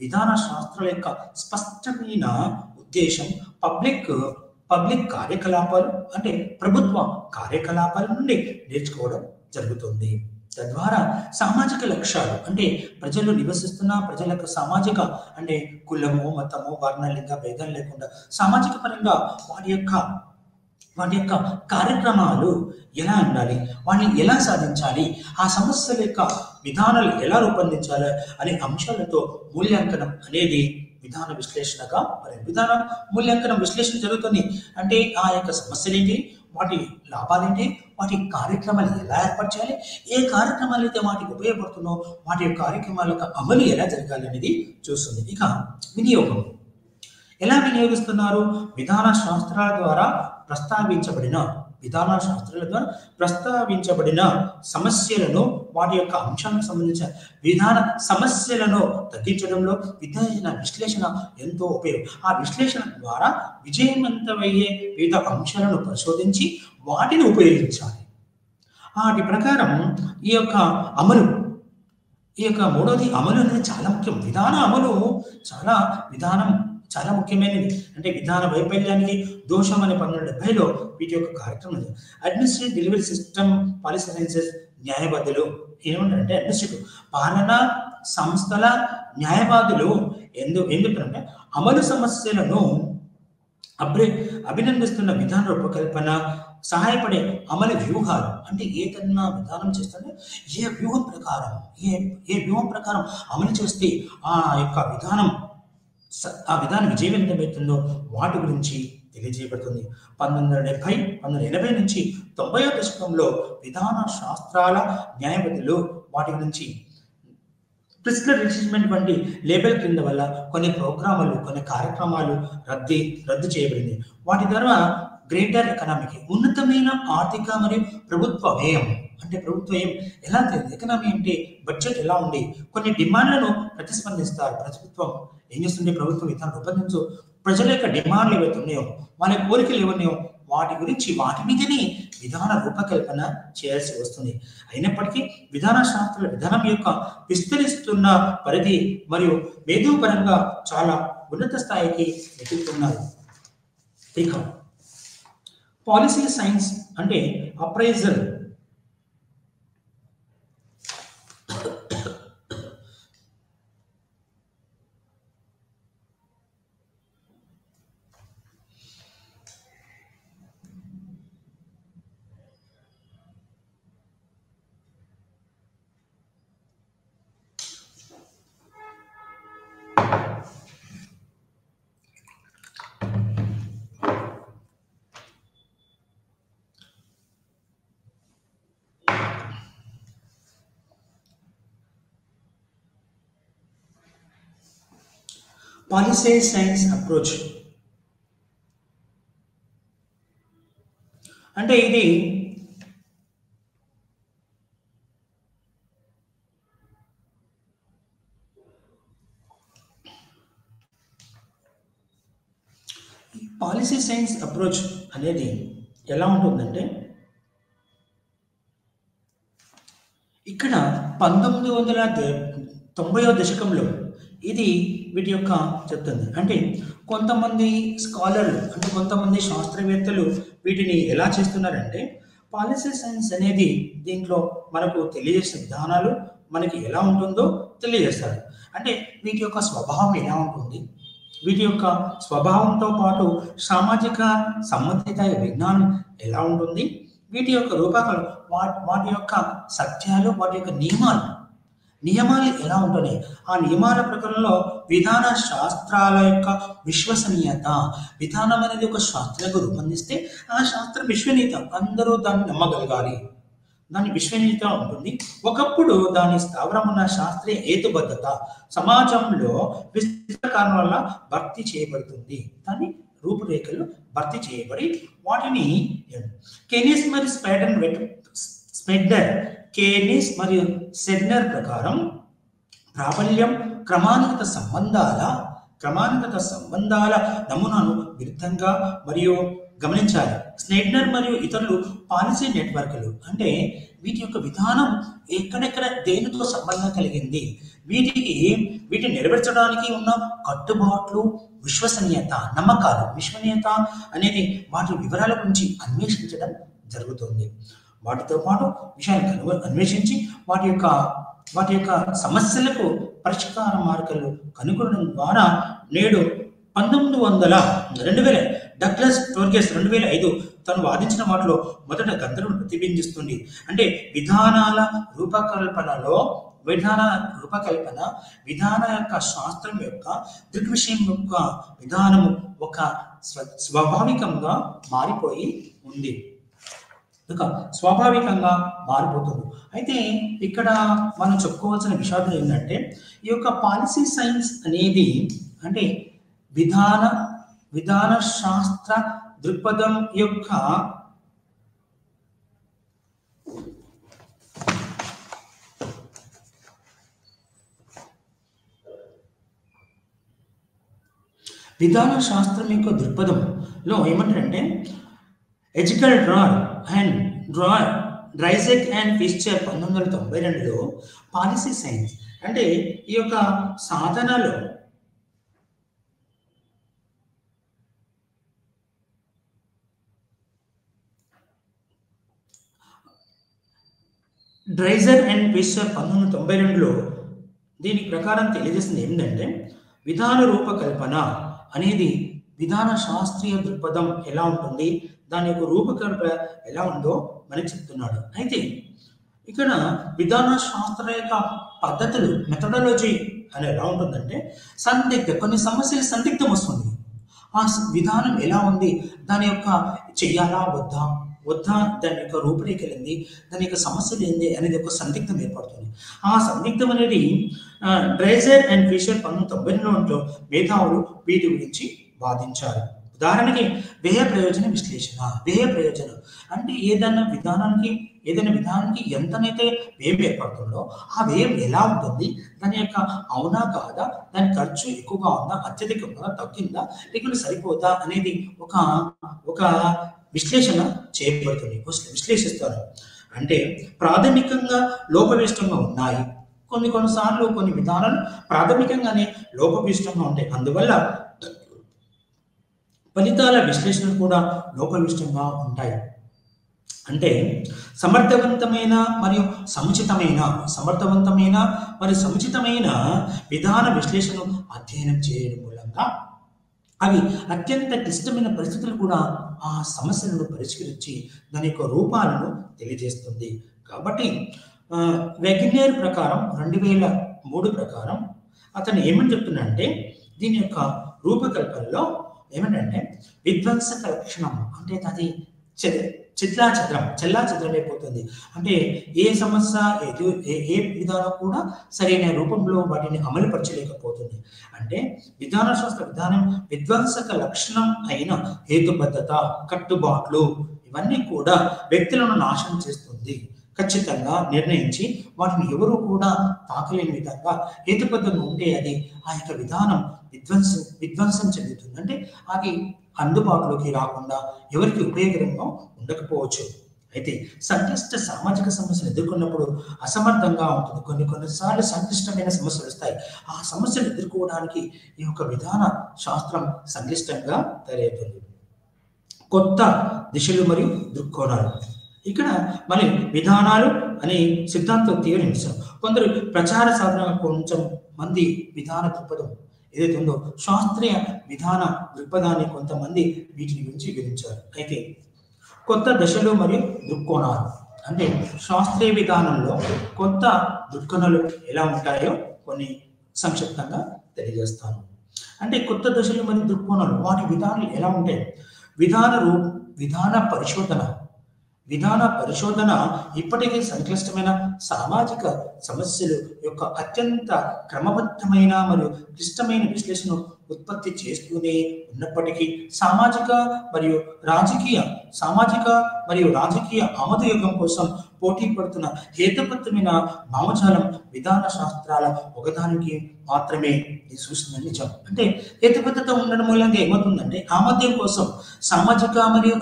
విధాన శాస్త్రాల యొక్క స్పష్టమైన ఉద్దేశం పబ్లిక్ కార్యకలాపాలు, అంటే ప్రభుత్వ కార్యకలాపాల నుండి నేర్చుకోవడం జరుగుతుంది. తద్వారా సామాజిక లక్ష్యాలు, అంటే ప్రజలు నివసిస్తున్న ప్రజల యొక్క సామాజిక, అంటే కులము, మతము, వర్ణ, లింగ భేదం లేకుండా సామాజిక పరంగా వాటి యొక్క కార్యక్రమాలు ఎలా ఉండాలి, వాటిని ఎలా సాధించాలి, ఆ సమస్యల యొక్క విధానాలు ఎలా రూపొందించాలి అనే అంశాలతో మూల్యాంకనం అనేది విధాన విశ్లేషణగా విధాన మూల్యాంకనం విశ్లేషణ జరుగుతుంది. అంటే ఆ యొక్క సమస్యలు ఏంటి, వాటి లాభాలేంటి, వాటి కార్యక్రమాలు ఎలా ఏర్పాటు చేయాలి, ఏ కార్యక్రమాలు అయితే వాటికి ఉపయోగపడుతుందో వాటి యొక్క కార్యక్రమాల యొక్క అమలు ఎలా జరగాలి అనేది చూస్తుంది. ఇక వినియోగం ఎలా వినియోగిస్తున్నారు, విధాన శాస్త్రాల ద్వారా ప్రస్తావించబడిన సమస్యలను, వాటి యొక్క అంశాలకు సంబంధించిన విధాన సమస్యలను తగ్గించడంలో విధాన విశ్లేషణ ఎంతో ఉపయోగం. ఆ విశ్లేషణ ద్వారా విజయవంతమయ్యే వివిధ అంశాలను పరిశోధించి వాటిని ఉపయోగించాలి. వాటి ప్రకారం ఈ యొక్క అమలు, ఈ యొక్క 3వది అమలు అనేది చాలా ముఖ్యం. విధాన అమలు చాలా ముఖ్యమైనది. అంటే విధాన వైఫల్యానికి దోషం అనే 1970లో వీటి యొక్క కార్యక్రమం. Administrative delivery system policy sciences న్యాయవాదులు ఏమంటారంటే, అడ్మినిస్ట్రేటివ్ పాలనా సంస్థల న్యాయవాదులు ఎందుకంటే అమలు సమస్యలను అభినందిస్తున్న విధాన రూపకల్పన, సహాయపడే అమలు వ్యూహాలు, అంటే ఏదన్నా విధానం చేస్తుంటే ఏ వ్యూహం ప్రకారం అమలు చేస్తే ఆ యొక్క విధానం విజయవంతమవుతుందో వాటి గురించి తెలియజేయబడుతుంది. 1980 నుంచి 90వ దశకంలో విధాన శాస్త్రాల న్యాయవాదులు వాటి గురించి ఫిజికల్ రిసెట్మెంట్ వంటి లేబుల్ క్రింద వల్ల కొన్ని ప్రోగ్రాములు, కొన్ని కార్యక్రమాలు రద్దు చేయబడింది. వాటి ద్వారా గ్రేటర్ ఎకనామీకి ఉన్నతమైన ఆర్థిక మరియు ప్రభుత్వ వ్యయం, అంటే ప్రభుత్వ వ్యయం ఎలా తెలియదు, ఎకనామీ అంటే బడ్జెట్ ఎలా ఉంది, కొన్ని డిమాండ్లను ప్రతిస్పందిస్తారు. ప్రభుత్వం ఏం చేస్తుంది, ప్రభుత్వం విధానం రూపొందించు ప్రజల యొక్క డిమాండ్లు ఏవైతే ఉన్నాయో, వాళ్ళ కోరికలు ఏమన్నాయో వాటి గురించి వాటి మీదనే విధాన రూపకల్పన చేయాల్సి వస్తుంది. అయినప్పటికీ విధానం యొక్క విస్తరిస్తున్న పరిధి మరియు మేధోపరంగా చాలా ఉన్నత స్థాయికి ఎదుగుతున్నారు. ఇక పాలసీ సైన్స్ అంటే అప్రైజల్, పాలసీ సైన్స్ అప్రోచ్ అంటే ఇది పాలసీ సైన్స్ అప్రోచ్ అనేది ఎలా ఉంటుందంటే, ఇక్కడ 1990వ దశకంలో ఇది వీటి యొక్క చెప్తుంది. అంటే కొంతమంది స్కాలర్లు, అంటే కొంతమంది శాస్త్రవేత్తలు వీటిని ఎలా చేస్తున్నారంటే, పాలసీ సైన్స్ అనేది దీంట్లో మనకు తెలియజేసే విధానాలు మనకి ఎలా ఉంటుందో తెలియజేస్తారు. అంటే వీటి యొక్క స్వభావం ఎలా ఉంటుంది, వీటి యొక్క స్వభావంతో పాటు సామాజిక సంబంధిత విజ్ఞానం ఎలా ఉంటుంది, వీటి యొక్క రూపకలు, వాటి యొక్క సత్యాలు, వాటి యొక్క నియమాలు ఎలా ఉంటున్నాయి, ఆ నియమాల ప్రకారంలో విధాన శాస్త్రాల యొక్క విశ్వసనీయత, విధానం అనేది ఒక శాస్త్రంగా రూపొందిస్తే ఆ శాస్త్రం విశ్వనీయత, అందరూ దాన్ని నమ్మగలగాలి, దాని విశ్వనీయత ఉంటుంది. ఒకప్పుడు దాని స్థావరం ఉన్న శాస్త్రీయ హేతుబద్ధత సమాజంలో విస్తృత కారణం వల్ల భర్తీ చేయబడుతుంది. దాని రూపురేఖలు భర్తీ చేయబడి వాటిని కెనీస్ మరియు సెడ్నర్ ప్రకారం ప్రాబల్యం క్రమానుగత సంబంధాల నమూనాను విరుద్ధంగా మరియు గమనించాలి. స్నెడ్నర్ మరియు ఇతరులు పాలసీ నెట్వర్క్లు అంటే వీటి యొక్క విధానం ఎక్కడెక్కడ దేనితో సంబంధం కలిగింది, వీటిని నెరవేర్చడానికి ఉన్న కట్టుబాట్లు, విశ్వసనీయత, నమ్మకాలు, విశ్వసనీయత అనేది వాటి వివరాల గురించి అన్వేషించడం జరుగుతుంది. వాటితో పాటు విషయాలను అన్వేషించి వాటి యొక్క సమస్యలకు పరిష్కార మార్గాలు కనుగొనడం ద్వారా నేడు 2000 డగ్లస్ టోర్గెస్ 2005 తను వాదించిన వాటిలో మొదట గంధర్వును ప్రతిబింబిస్తుంది. అంటే విధాన రూపకల్పన విధాన యొక్క శాస్త్రం యొక్క దృగ్విషయం యొక్క విధానము ఒక స్వాభావికంగా మారిపోయి ఉంది, స్వాభావికంగా మారిపోతుంది. అయితే ఇక్కడ మనం చెప్పుకోవాల్సిన విషయాలు ఏంటంటే, ఈ యొక్క పాలసీ సైన్స్ అనేది అంటే విధాన శాస్త్ర దృక్పథం యొక్క దృక్పథంలో ఏమంటారంటే, ఎజికల్ డ్రైజెక్ అండ్ ఫిషర్ 1992లో పాలసీ సైన్స్ అంటే ఈ యొక్క సాధనలో డ్రైజర్ అండ్ ఫిషర్ 1992లో దీని ప్రకారం తెలియజేసింది ఏంటంటే, విధాన రూపకల్పన అనేది విధాన శాస్త్రీయ దృక్పథం ఎలా ఉంటుంది, దాని యొక్క రూపకల్పన ఎలా ఉందో మనకి చెప్తున్నాడు. అయితే ఇక్కడ విధాన శాస్త్ర యొక్క పద్ధతులు, మెథడాలజీ అని ఎలా ఉంటుందంటే, కొన్ని సమస్యలు సందిగ్ధం వస్తుంది. ఆ విధానం ఎలా ఉంది, దాని యొక్క చెయ్యాలా వద్దా దాని యొక్క రూపురేఖలు ఏంది, దాని యొక్క సమస్యలు ఏంది అనేది ఒక సందిగ్ధం ఏర్పడుతుంది. ఆ సందిగ్ధం అనేది డ్రైజర్ అండ్ ఫిషర్ 1992లో మేధావులు వీటి గురించి వాదించారు. ఉదాహరణకి వ్యయ ప్రయోజన విశ్లేషణ. వ్యయ ప్రయోజనం అంటే ఏదైనా విధానానికి ఎంతనైతే వ్యయం ఏర్పడుతుందో ఆ వ్యయం ఎలా ఉంటుంది, దాని యొక్క అవునా కాదా, దాని ఖర్చు ఎక్కువగా ఉందా, అత్యధికంగా తగ్గిందా, లేకుంటే సరిపోదా అనేది ఒక విశ్లేషణ చేయబడుతుంది, విశ్లేషిస్తారు. అంటే ప్రాథమికంగా లోపభీష్టంగా ఉన్నాయి. కొన్నిసార్లు కొన్ని విధానాలు ప్రాథమికంగానే లోపభీష్టంగా ఉంటాయి. అందువల్ల ఫలితాల విశ్లేషణ కూడా లోపభీష్టంగా ఉంటాయి. అంటే సమర్థవంతమైన మరియు సముచితమైన విధాన విశ్లేషణను అధ్యయనం చేయడం మూలంగా అవి అత్యంత క్లిష్టమైన పరిస్థితులు కూడా ఆ సమస్యలను పరిష్కరించి దాని యొక్క రూపాలను తెలియజేస్తుంది. కాబట్టి వెగినేర్ ప్రకారం 2003 ప్రకారం అతను ఏమని చెప్తున్నాడంటే దీని యొక్క రూపకల్పనలో ఏమంటే విధ్వంసక లక్షణం అంటే అది చెల్లాచెదరైపోతుంది. అంటే ఏ సమస్య ఏ విధానం కూడా సరైన రూపంలో వాటిని అమలుపరచలేకపోతుంది. అంటే విధానం విధ్వంసక లక్షణం అయిన హేతుబద్ధత, కట్టుబాట్లు ఇవన్నీ కూడా వ్యక్తులను నాశనం చేస్తుంది. ఖచ్చితంగా నిర్ణయించి వాటిని ఎవరు కూడా తాకలేని విధంగా హేతుబద్ధంగా ఉంటే అది ఆ యొక్క విధానం విధ్వంసం చెందుతుంది. అంటే అది అందుబాటులోకి రాకుండా ఎవరికి ఉపయోగకరంగా ఉండకపోవచ్చు. అయితే సంక్లిష్ట సామాజిక సమస్యలు ఎదుర్కొన్నప్పుడు అసమర్థంగా ఉంటుంది. కొన్నిసార్లు సంక్లిష్టమైన సమస్యలు వస్తాయి. ఆ సమస్యలు ఎదుర్కోవడానికి ఈ యొక్క విధాన శాస్త్రం సంక్లిష్టంగా తయారవుతుంది. కొత్త దిశలు మరియు దృక్కోణాలు. ఇక్కడ మరి విధానాలు అనే సిద్ధాంతం తీవ్ర నిమిషం. కొందరు ప్రచార సాధనంగా కొంచెం మంది విధాన దృక్పథం ఏదైతే ఉందో శాస్త్రీయ విధాన దృక్పథాన్ని కొంతమంది వీటిని గురించి వివరించారు. అయితే కొత్త దశలు మరియు దృక్కోణాలు అంటే శాస్త్రీయ విధానంలో కొత్త దృక్కోణాలు ఎలా ఉంటాయో కొన్ని సంక్షిప్తంగా తెలియజేస్తాను. అంటే కొత్త దశలు మరియు దృక్కోణాలు వాటి విధానాలు ఎలా ఉంటాయి. విధాన పరిశోధన ఇప్పటికీ సంక్లిష్టమైన సామాజిక సమస్యలు యొక్క అత్యంత క్రమబద్ధమైన మరియు క్లిష్టమైన విశ్లేషణను ఉత్పత్తి చేస్తూనే ఉన్నప్పటికీ సామాజిక మరియు రాజకీయ ఆమోదయోగం కోసం పోటీ పడుతున్న హేతుబద్ధమైన భావజాలం విధాన శాస్త్రాల ఒకదానికి మాత్రమే చూస్తుందని నిజం. అంటే హేతుబద్ధత ఉండడం మూలంగా ఏమవుతుందంటే ఆమోదం కోసం సామాజిక మరియు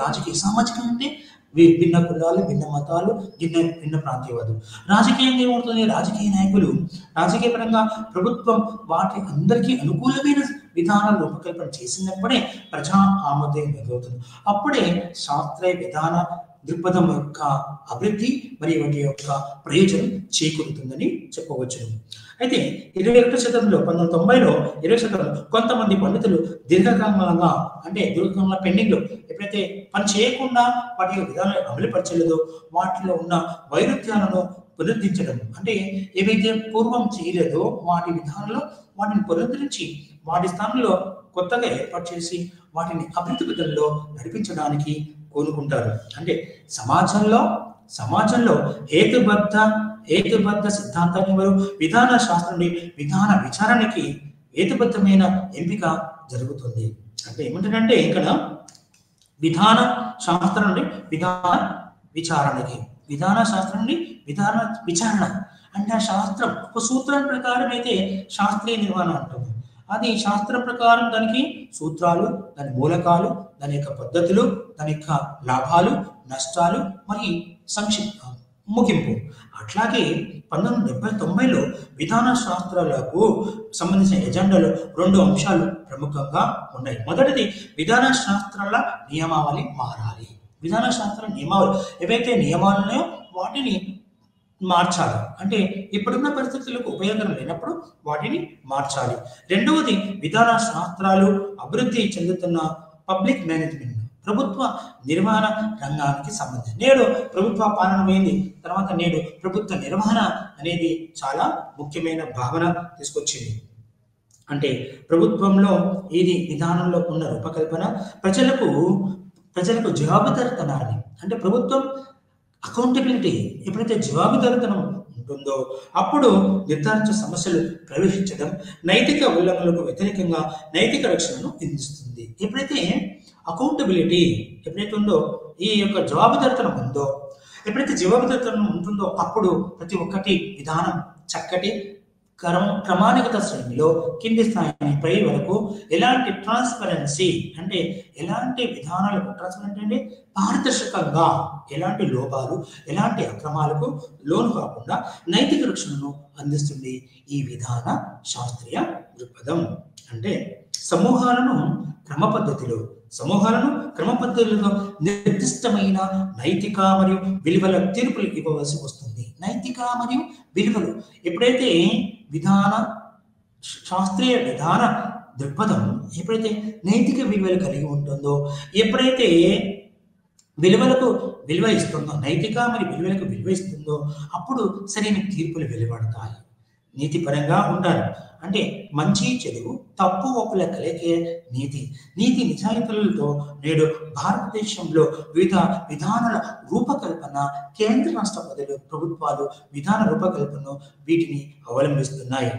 సామాజికం అంటే భిన్న కులాలు, భిన్న మతాలు, భిన్న ప్రాంతీయవాదులు. రాజకీయంగా ఏమవుతుంది, రాజకీయ నాయకులు రాజకీయ పరంగా ప్రభుత్వం వాటి అందరికీ అనుకూలమైన విధానాలు రూపకల్పన చేసినప్పుడే ప్రజా ఆమోదం ఎదురవుతుంది. అప్పుడే శాస్త్రీయ విధాన దృక్పథం యొక్క అభివృద్ధి మరియు వాటి యొక్క ప్రయోజనం చేకూరుతుందని చెప్పవచ్చు. అయితే 21వ శతాబ్దంలో 1990లో 20వ శతాబ్దంలో కొంతమంది పండితులు దీర్ఘకాలంగా పెండింగ్ లో ఎప్పుడైతే పని చేయకుండా వాటి విధానాలు అమలుపరచలేదో వాటిలో ఉన్న వైరుధ్యాలను పునరుద్ధరించడం అంటే ఏవైతే పూర్వం చేయలేదో వాటి విధానంలో వాటిని పునరుద్ధరించి వాటి స్థానంలో కొత్తగా ఏర్పాటు చేసి వాటిని అభివృద్ధి పథంలో నడిపించడానికి కోరుకుంటారు. అంటే సమాజంలో హేతుబద్ధ సిద్ధాంతాన్ని మరియు విధాన శాస్త్రం విధాన విచారణకి హేతుబద్ధమైన ఎంపిక జరుగుతుంది. అంటే ఏమంటారంటే ఇక్కడ విధాన శాస్త్రం నుండి విధాన శాస్త్రం నుండి విధాన విచారణ అంటే ఆ శాస్త్రం ఒక సూత్రం ప్రకారం అయితే శాస్త్రీయ నిర్వహణ అంటుంది. అది శాస్త్రం ప్రకారం దానికి సూత్రాలు, దాని మూలకాలు, దాని యొక్క పద్ధతులు, దాని యొక్క లాభాలు, నష్టాలు మరియు సంక్షిప్త ముగింపు. అట్లాగే 1970-90లో విధాన శాస్త్రాలకు సంబంధించిన ఎజెండాలో 2 అంశాలు ప్రముఖంగా ఉన్నాయి. మొదటిది విధాన శాస్త్రాల నియమావళి మారాలి. విధాన శాస్త్ర నియమావళి ఏవైతే నియమాలున్నాయో వాటిని మార్చాలి. అంటే ఇప్పుడున్న పరిస్థితులకు ఉపయోగం లేనప్పుడు వాటిని మార్చాలి. రెండవది విధాన శాస్త్రాలు అభివృద్ధి చెందుతున్న పబ్లిక్ మేనేజ్మెంట్ ప్రభుత్వ నిర్వహణ రంగానికి సంబంధించి నేడు ప్రభుత్వ పాలన పోయింది, తర్వాత నేడు ప్రభుత్వ నిర్వహణ అనేది చాలా ముఖ్యమైన భావన తీసుకొచ్చింది. అంటే ప్రభుత్వంలో ఇది విధానంలో ఉన్న రూపకల్పన ప్రజలకు జవాబుదారితనాన్ని అంటే ప్రభుత్వం అకౌంటబిలిటీ ఎప్పుడైతే జవాబుదారితనం ఉంటుందో అప్పుడు నిర్ధారించే సమస్యలు ప్రవేశించడం నైతిక ఉల్లంఘనలకు వ్యతిరేకంగా నైతిక రక్షణను అందిస్తుంది. ఎప్పుడైతే అకౌంటబిలిటీ ఎప్పుడైతే ఉందో, ఈ యొక్క జవాబుదారితనం ఉందో, ఎప్పుడైతే జవాబుదారితనం ఉంటుందో అప్పుడు ప్రతి ఒక్కటి విధానం చక్కటి క్రమానుగత శ్రేణిలో కింది స్థాయి పై వరకు ఎలాంటి ట్రాన్స్పరెన్సీ అంటే ఎలాంటి విధానాలకు ట్రాన్స్పరెంట్ అంటే పారదర్శకంగా ఎలాంటి లోపాలు ఎలాంటి అక్రమాలకు లోను కాకుండా నైతిక రక్షణను అందిస్తుంది ఈ విధాన శాస్త్రీయ దృక్పథం. అంటే సమూహాలను క్రమ పద్ధతిలో నిర్దిష్టమైన నైతిక మరియు విలువల తీర్పులు ఇవ్వవలసి వస్తుంది. నైతిక మరియు విలువలు ఎప్పుడైతే శాస్త్రీయ విధాన దృక్పథం ఎప్పుడైతే నైతిక విలువలు కలిగి ఉంటుందో, ఎప్పుడైతే విలువలకు విలువ ఇస్తుందో, నైతిక మరియు విలువలకు విలువ ఇస్తుందో అప్పుడు సరైన తీర్పులు వెలువడతాయి. నీతిపరంగా ఉంటారు అంటే మంచి చెడు తప్పు ఒప్పుల కలిగే నీతి నిజాయితీలతో నేడు భారతదేశంలో వివిధ విధానాల రూపకల్పన కేంద్ర రాష్ట్ర ప్రభుత్వాలు విధాన రూపకల్పనను వీటిని అవలంబిస్తున్నాయి.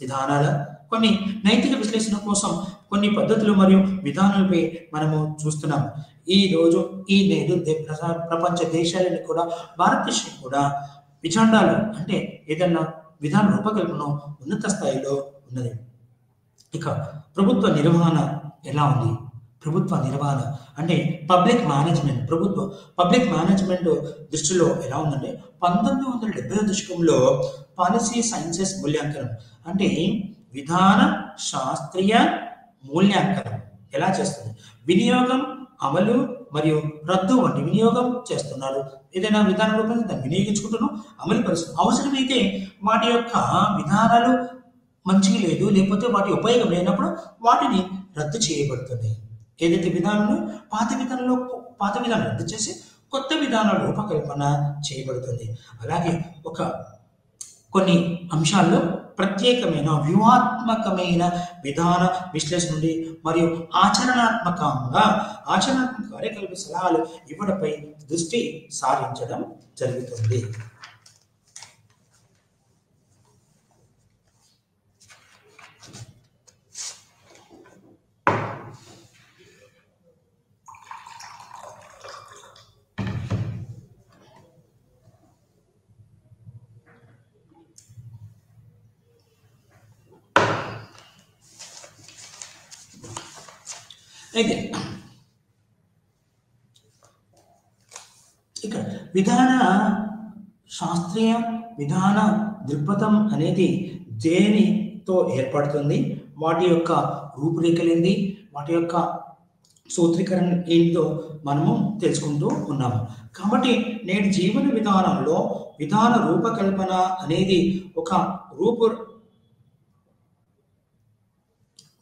విధానాల కొన్ని నైతిక విశ్లేషణ కోసం కొన్ని పద్ధతులు మరియు విధానాలపై మనము చూస్తున్నాము. నేడు ప్రపంచ దేశాలను కూడా భారతదేశం కూడా విచాండాలు అంటే ఏదన్నా విధాన రూపకల్పన ఉన్నత స్థాయిలో ఉన్నది. ఇక ప్రభుత్వ నిర్వహణ ఎలా ఉంది? ప్రభుత్వ నిర్వహణ అంటే పబ్లిక్ మేనేజ్మెంట్ దృష్టిలో ఎలా ఉందంటే 1970 దశకంలో పాలసీ సైన్సెస్ మూల్యాంకనం అంటే విధాన శాస్త్రీయ మూల్యాంకనం ఎలా చేస్తుంది? వినియోగం, అమలు మరియు రద్దు వంటి వినియోగం చేస్తున్నారు. ఏదైనా విధాన రూపంలో దాన్ని వినియోగించుకుంటున్నాం, అమలు పరుస్తున్నాం. అవసరమైతే వాటి యొక్క విధానాలు మంచిగా లేదు లేకపోతే వాటి ఉపయోగం లేనప్పుడు వాటిని రద్దు చేయబడుతున్నాయి. ఏదైతే విధానాలు పాత విధానం రద్దు చేసి కొత్త విధానాల రూపకల్పన చేయబడుతుంది. అలాగే కొన్ని అంశాల్లో ప్రత్యేకమైన వ్యూహాత్మకమైన విధాన విశ్లేషణ నుండి మరియు ఆచరణాత్మక కార్యకలాప సలహాలు ఇవ్వడంపై దృష్టి సారించడం జరుగుతుంది. అయితే ఇక శాస్త్రీయ విధాన దృక్పథం అనేది దేనితో ఏర్పడుతుంది, వాటి యొక్క రూపురేఖలేంది, వాటి యొక్క సూత్రీకరణ ఏంటో మనము తెలుసుకుంటూ ఉన్నాము. కాబట్టి నేటి జీవన విధానంలో విధాన రూపకల్పన అనేది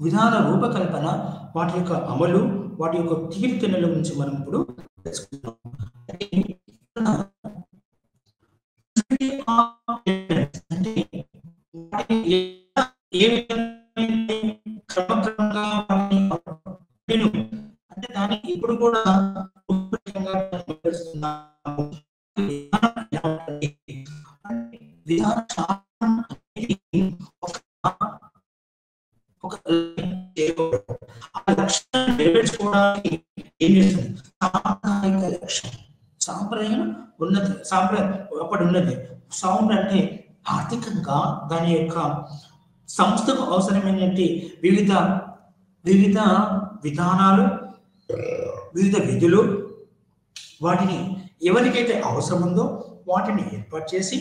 విధాన రూపకల్పన వాటి యొక్క అమలు, వాటి యొక్క తీర్పుల గురించి మనం ఇప్పుడు తెలుసుకుంటాం. అంటే దాన్ని ఇప్పుడు కూడా సాంప్రదాయం అప్పటి ఉన్నది. సౌండ్ అంటే ఆర్థికంగా దాని యొక్క సంస్థకు అవసరమైన వివిధ విధానాలు, వివిధ విధులు, వాటిని ఎవరికైతే అవసరం ఉందో వాటిని ఏర్పాటు చేసి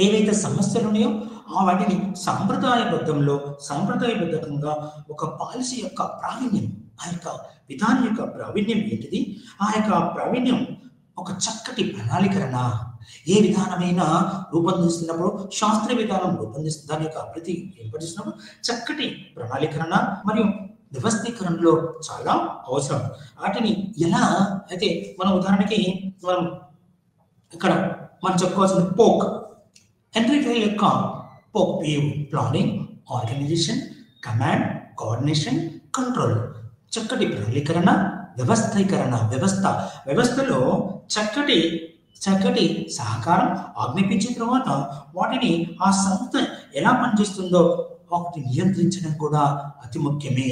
ఏవైతే సమస్యలు ఉన్నాయో వాటిని సాంప్రదాయబద్ధంగా ఒక పాలసీ యొక్క ప్రావీణ్యం, ఆ యొక్క విధానం యొక్క ప్రావీణ్యం ఏంటిది, ఆ యొక్క ప్రావీణ్యం ఒక చక్కటి ప్రణాళికరణ. ఏ విధానమైనా రూపొందిస్తున్నప్పుడు శాస్త్రీయ విధానం రూపొందిస్తుంది, దాని యొక్క అభివృద్ధి ఏర్పడిస్తున్నప్పుడు చక్కటి ప్రణాళికరణ మరియు వ్యవస్థీకరణలో చాలా అవసరం. వాటిని ఎలా అయితే ఉదాహరణకి మనం చెప్పుకోవాల్సిన ఎంట్రీ యొక్క planning, organisation, command, coordination, control, చక్కటి ప్రణాళీకరణ, వ్యవస్థలో చక్కటి చక్కటి సహకారం ఆజ్ఞాపించిన తర్వాత వాటిని ఆ సంస్థ ఎలా పనిచేస్తుందో ఒకటి నియంత్రించడం కూడా అతి ముఖ్యమే.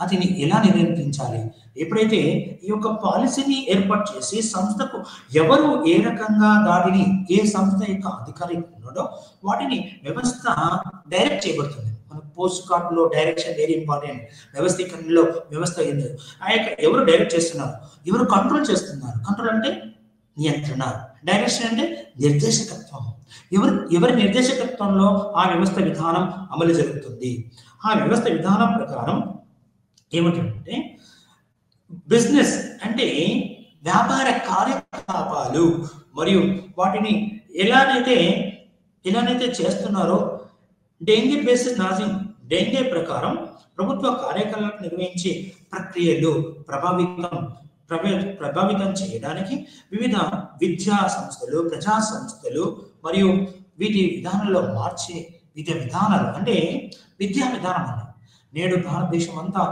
అతిని ఎలా నియంత్రించాలి? ఎప్పుడైతే ఈ యొక్క పాలసీని ఏర్పాటు చేసి సంస్థకు ఎవరు ఏ రకంగా దాటిని ఏ సంస్థ యొక్క అధికారి ఉన్నాడో వాటిని వ్యవస్థ డైరెక్ట్ చేయబడుతుంది. మన పోస్ట్ కార్డులో డైరెక్షన్ వెరీ ఇంపార్టెంట్. వ్యవస్థీకరణలో వ్యవస్థ ఏంది, ఆ యొక్క ఎవరు డైరెక్ట్ చేస్తున్నారు, ఎవరు కంట్రోల్ చేస్తున్నారు. కంట్రోల్ అంటే నియంత్రణ, డైరెక్షన్ అంటే నిర్దేశకత్వం. ఎవరి నిర్దేశకత్వంలో ఆ వ్యవస్థ విధానం అమలు జరుగుతుంది. ఆ వ్యవస్థ విధానం ప్రకారం ఏమిటంటే బిజినెస్ అంటే వ్యాపార కార్యకలాపాలు మరియు వాటిని ఎలానైతే చేస్తున్నారో డెంగే బేసిస్ నాజింగ్ డెంగే ప్రకారం ప్రభుత్వ కార్యకలాపాలు నిర్వహించే ప్రక్రియలు ప్రభావితం చేయడానికి వివిధ విద్యా సంస్థలు, ప్రజా సంస్థలు మరియు వీటి విధానంలో మార్చే వివిధ విధానాలు అంటే విద్యా విధానం అన్నది. నేడు భారతదేశం అంతా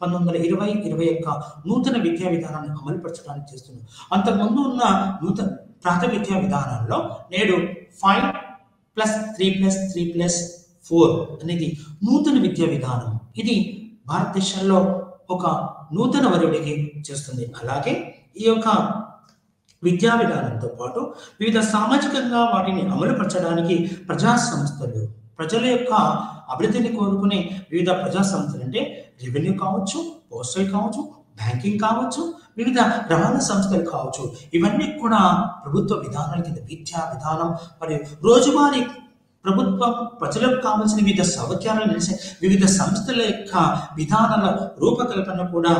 1920-21 నూతన విద్యా విధానాన్ని అమలుపరచడానికి చేస్తుంది. అంతకుముందు ఉన్న నూతన ప్రాథమిక విద్యా విధానంలో నేడు 5+3+3+4 అనేది నూతన విద్యా విధానం. ఇది భారతదేశంలో ఒక నూతన వరుడికి చేస్తుంది. అలాగే ఈ యొక్క విద్యా విధానంతో పాటు వివిధ సామాజికంగా వాటిని అమలుపరచడానికి ప్రజా సంస్థలు, ప్రజల యొక్క అభివృద్ధిని కోరుకునే వివిధ ప్రజా సంస్థలు అంటే రెవెన్యూ కావచ్చు, పోస్టల్ కావచ్చు, బ్యాంకింగ్ కావచ్చు, వివిధ రవాణా సంస్థలు కావచ్చు, ఇవన్నీ కూడా ప్రభుత్వ విధానాల కింద విద్యా విధానం మరియు రోజువారీ ప్రభుత్వం ప్రజలకు కావాల్సిన వివిధ సౌకర్యాలను నిలిచే వివిధ సంస్థల యొక్క విధానాల రూపకల్పన కూడా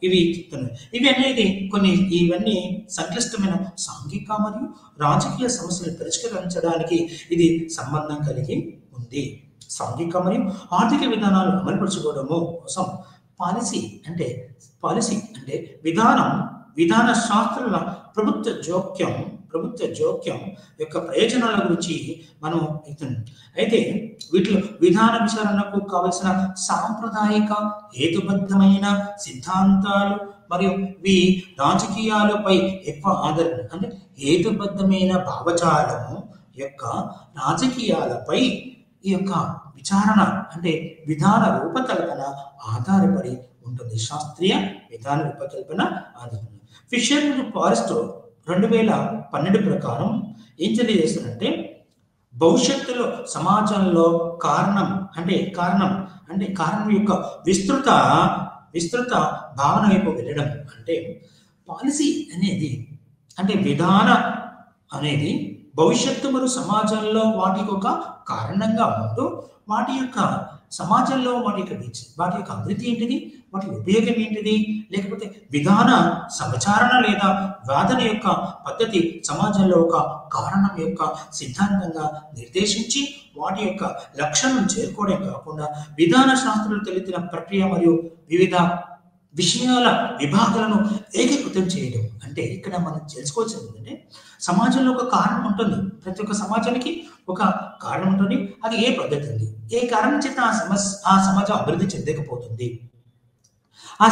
ఇవి అనేది ఇవన్నీ సంక్లిష్టమైన సాంఘిక మరియు రాజకీయ సమస్యలు పరిష్కరించడానికి ఇది సంబంధం కలిగి ఉంది. సాంఘిక మరియు ఆర్థిక విధానాలు అమలుపరచుకోవడము కోసం పాలసీ అంటే విధాన శాస్త్రాల ప్రభుత్వ జోక్యం యొక్క ప్రయోజనాల గురించి మనం అయితే వీటిలో విధాన విచారణకు కావలసిన సాంప్రదాయిక హేతుబద్ధమైన సిద్ధాంతాలు మరియు రాజకీయాలపై ఎక్కువ ఆధారణ అంటే హేతుబద్ధమైన భావజాలము యొక్క రాజకీయాలపై ఈ యొక్క విచారణ అంటే విధాన రూపకల్పన ఆధారపడి ఉంటుంది. శాస్త్రీయ విధాన రూపకల్పన ఆధారపడి ఫిషర్ మరియు ఫారెస్ట్ 2012 ప్రకారం ఏం తెలియజేస్తుందంటే భవిష్యత్తులో సమాజంలో కారణం యొక్క విస్తృత భావన వైపు వెళ్ళడం అంటే పాలసీ అనేది అంటే విధాన అనేది భవిష్యత్తు మరియు సమాజంలో వాటికి ఒక కారణంగా ఉంటూ వాటి యొక్క సమాజంలో వాటి యొక్క అభివృద్ధి ఏంటిది, వాటి ఉపయోగం ఏంటిది, లేకపోతే విధాన సమచారణ లేదా వాదన యొక్క పద్ధతి సమాజంలో ఒక కారణం యొక్క సిద్ధాంతంగా నిర్దేశించి వాటి యొక్క లక్ష్యాలను చేరుకోవడం కాకుండా విధాన శాస్త్రాలు తెలిపిన ప్రక్రియ మరియు వివిధ విషయాల విభాగాలను ఏకీకృతం చేయడం. అంటే ఇక్కడ మనం తెలుసుకోవాల్సింది ఏంటంటే సమాజంలో ఒక కారణం ఉంటుంది. ప్రతి ఒక్క సమాజానికి ఒక కారణం ఉంటుంది. అది ఏ పద్ధతి ఉంది, ఏ కారణం చేత ఆ సమాజం అభివృద్ధి చెందకపోతుంది, ఆ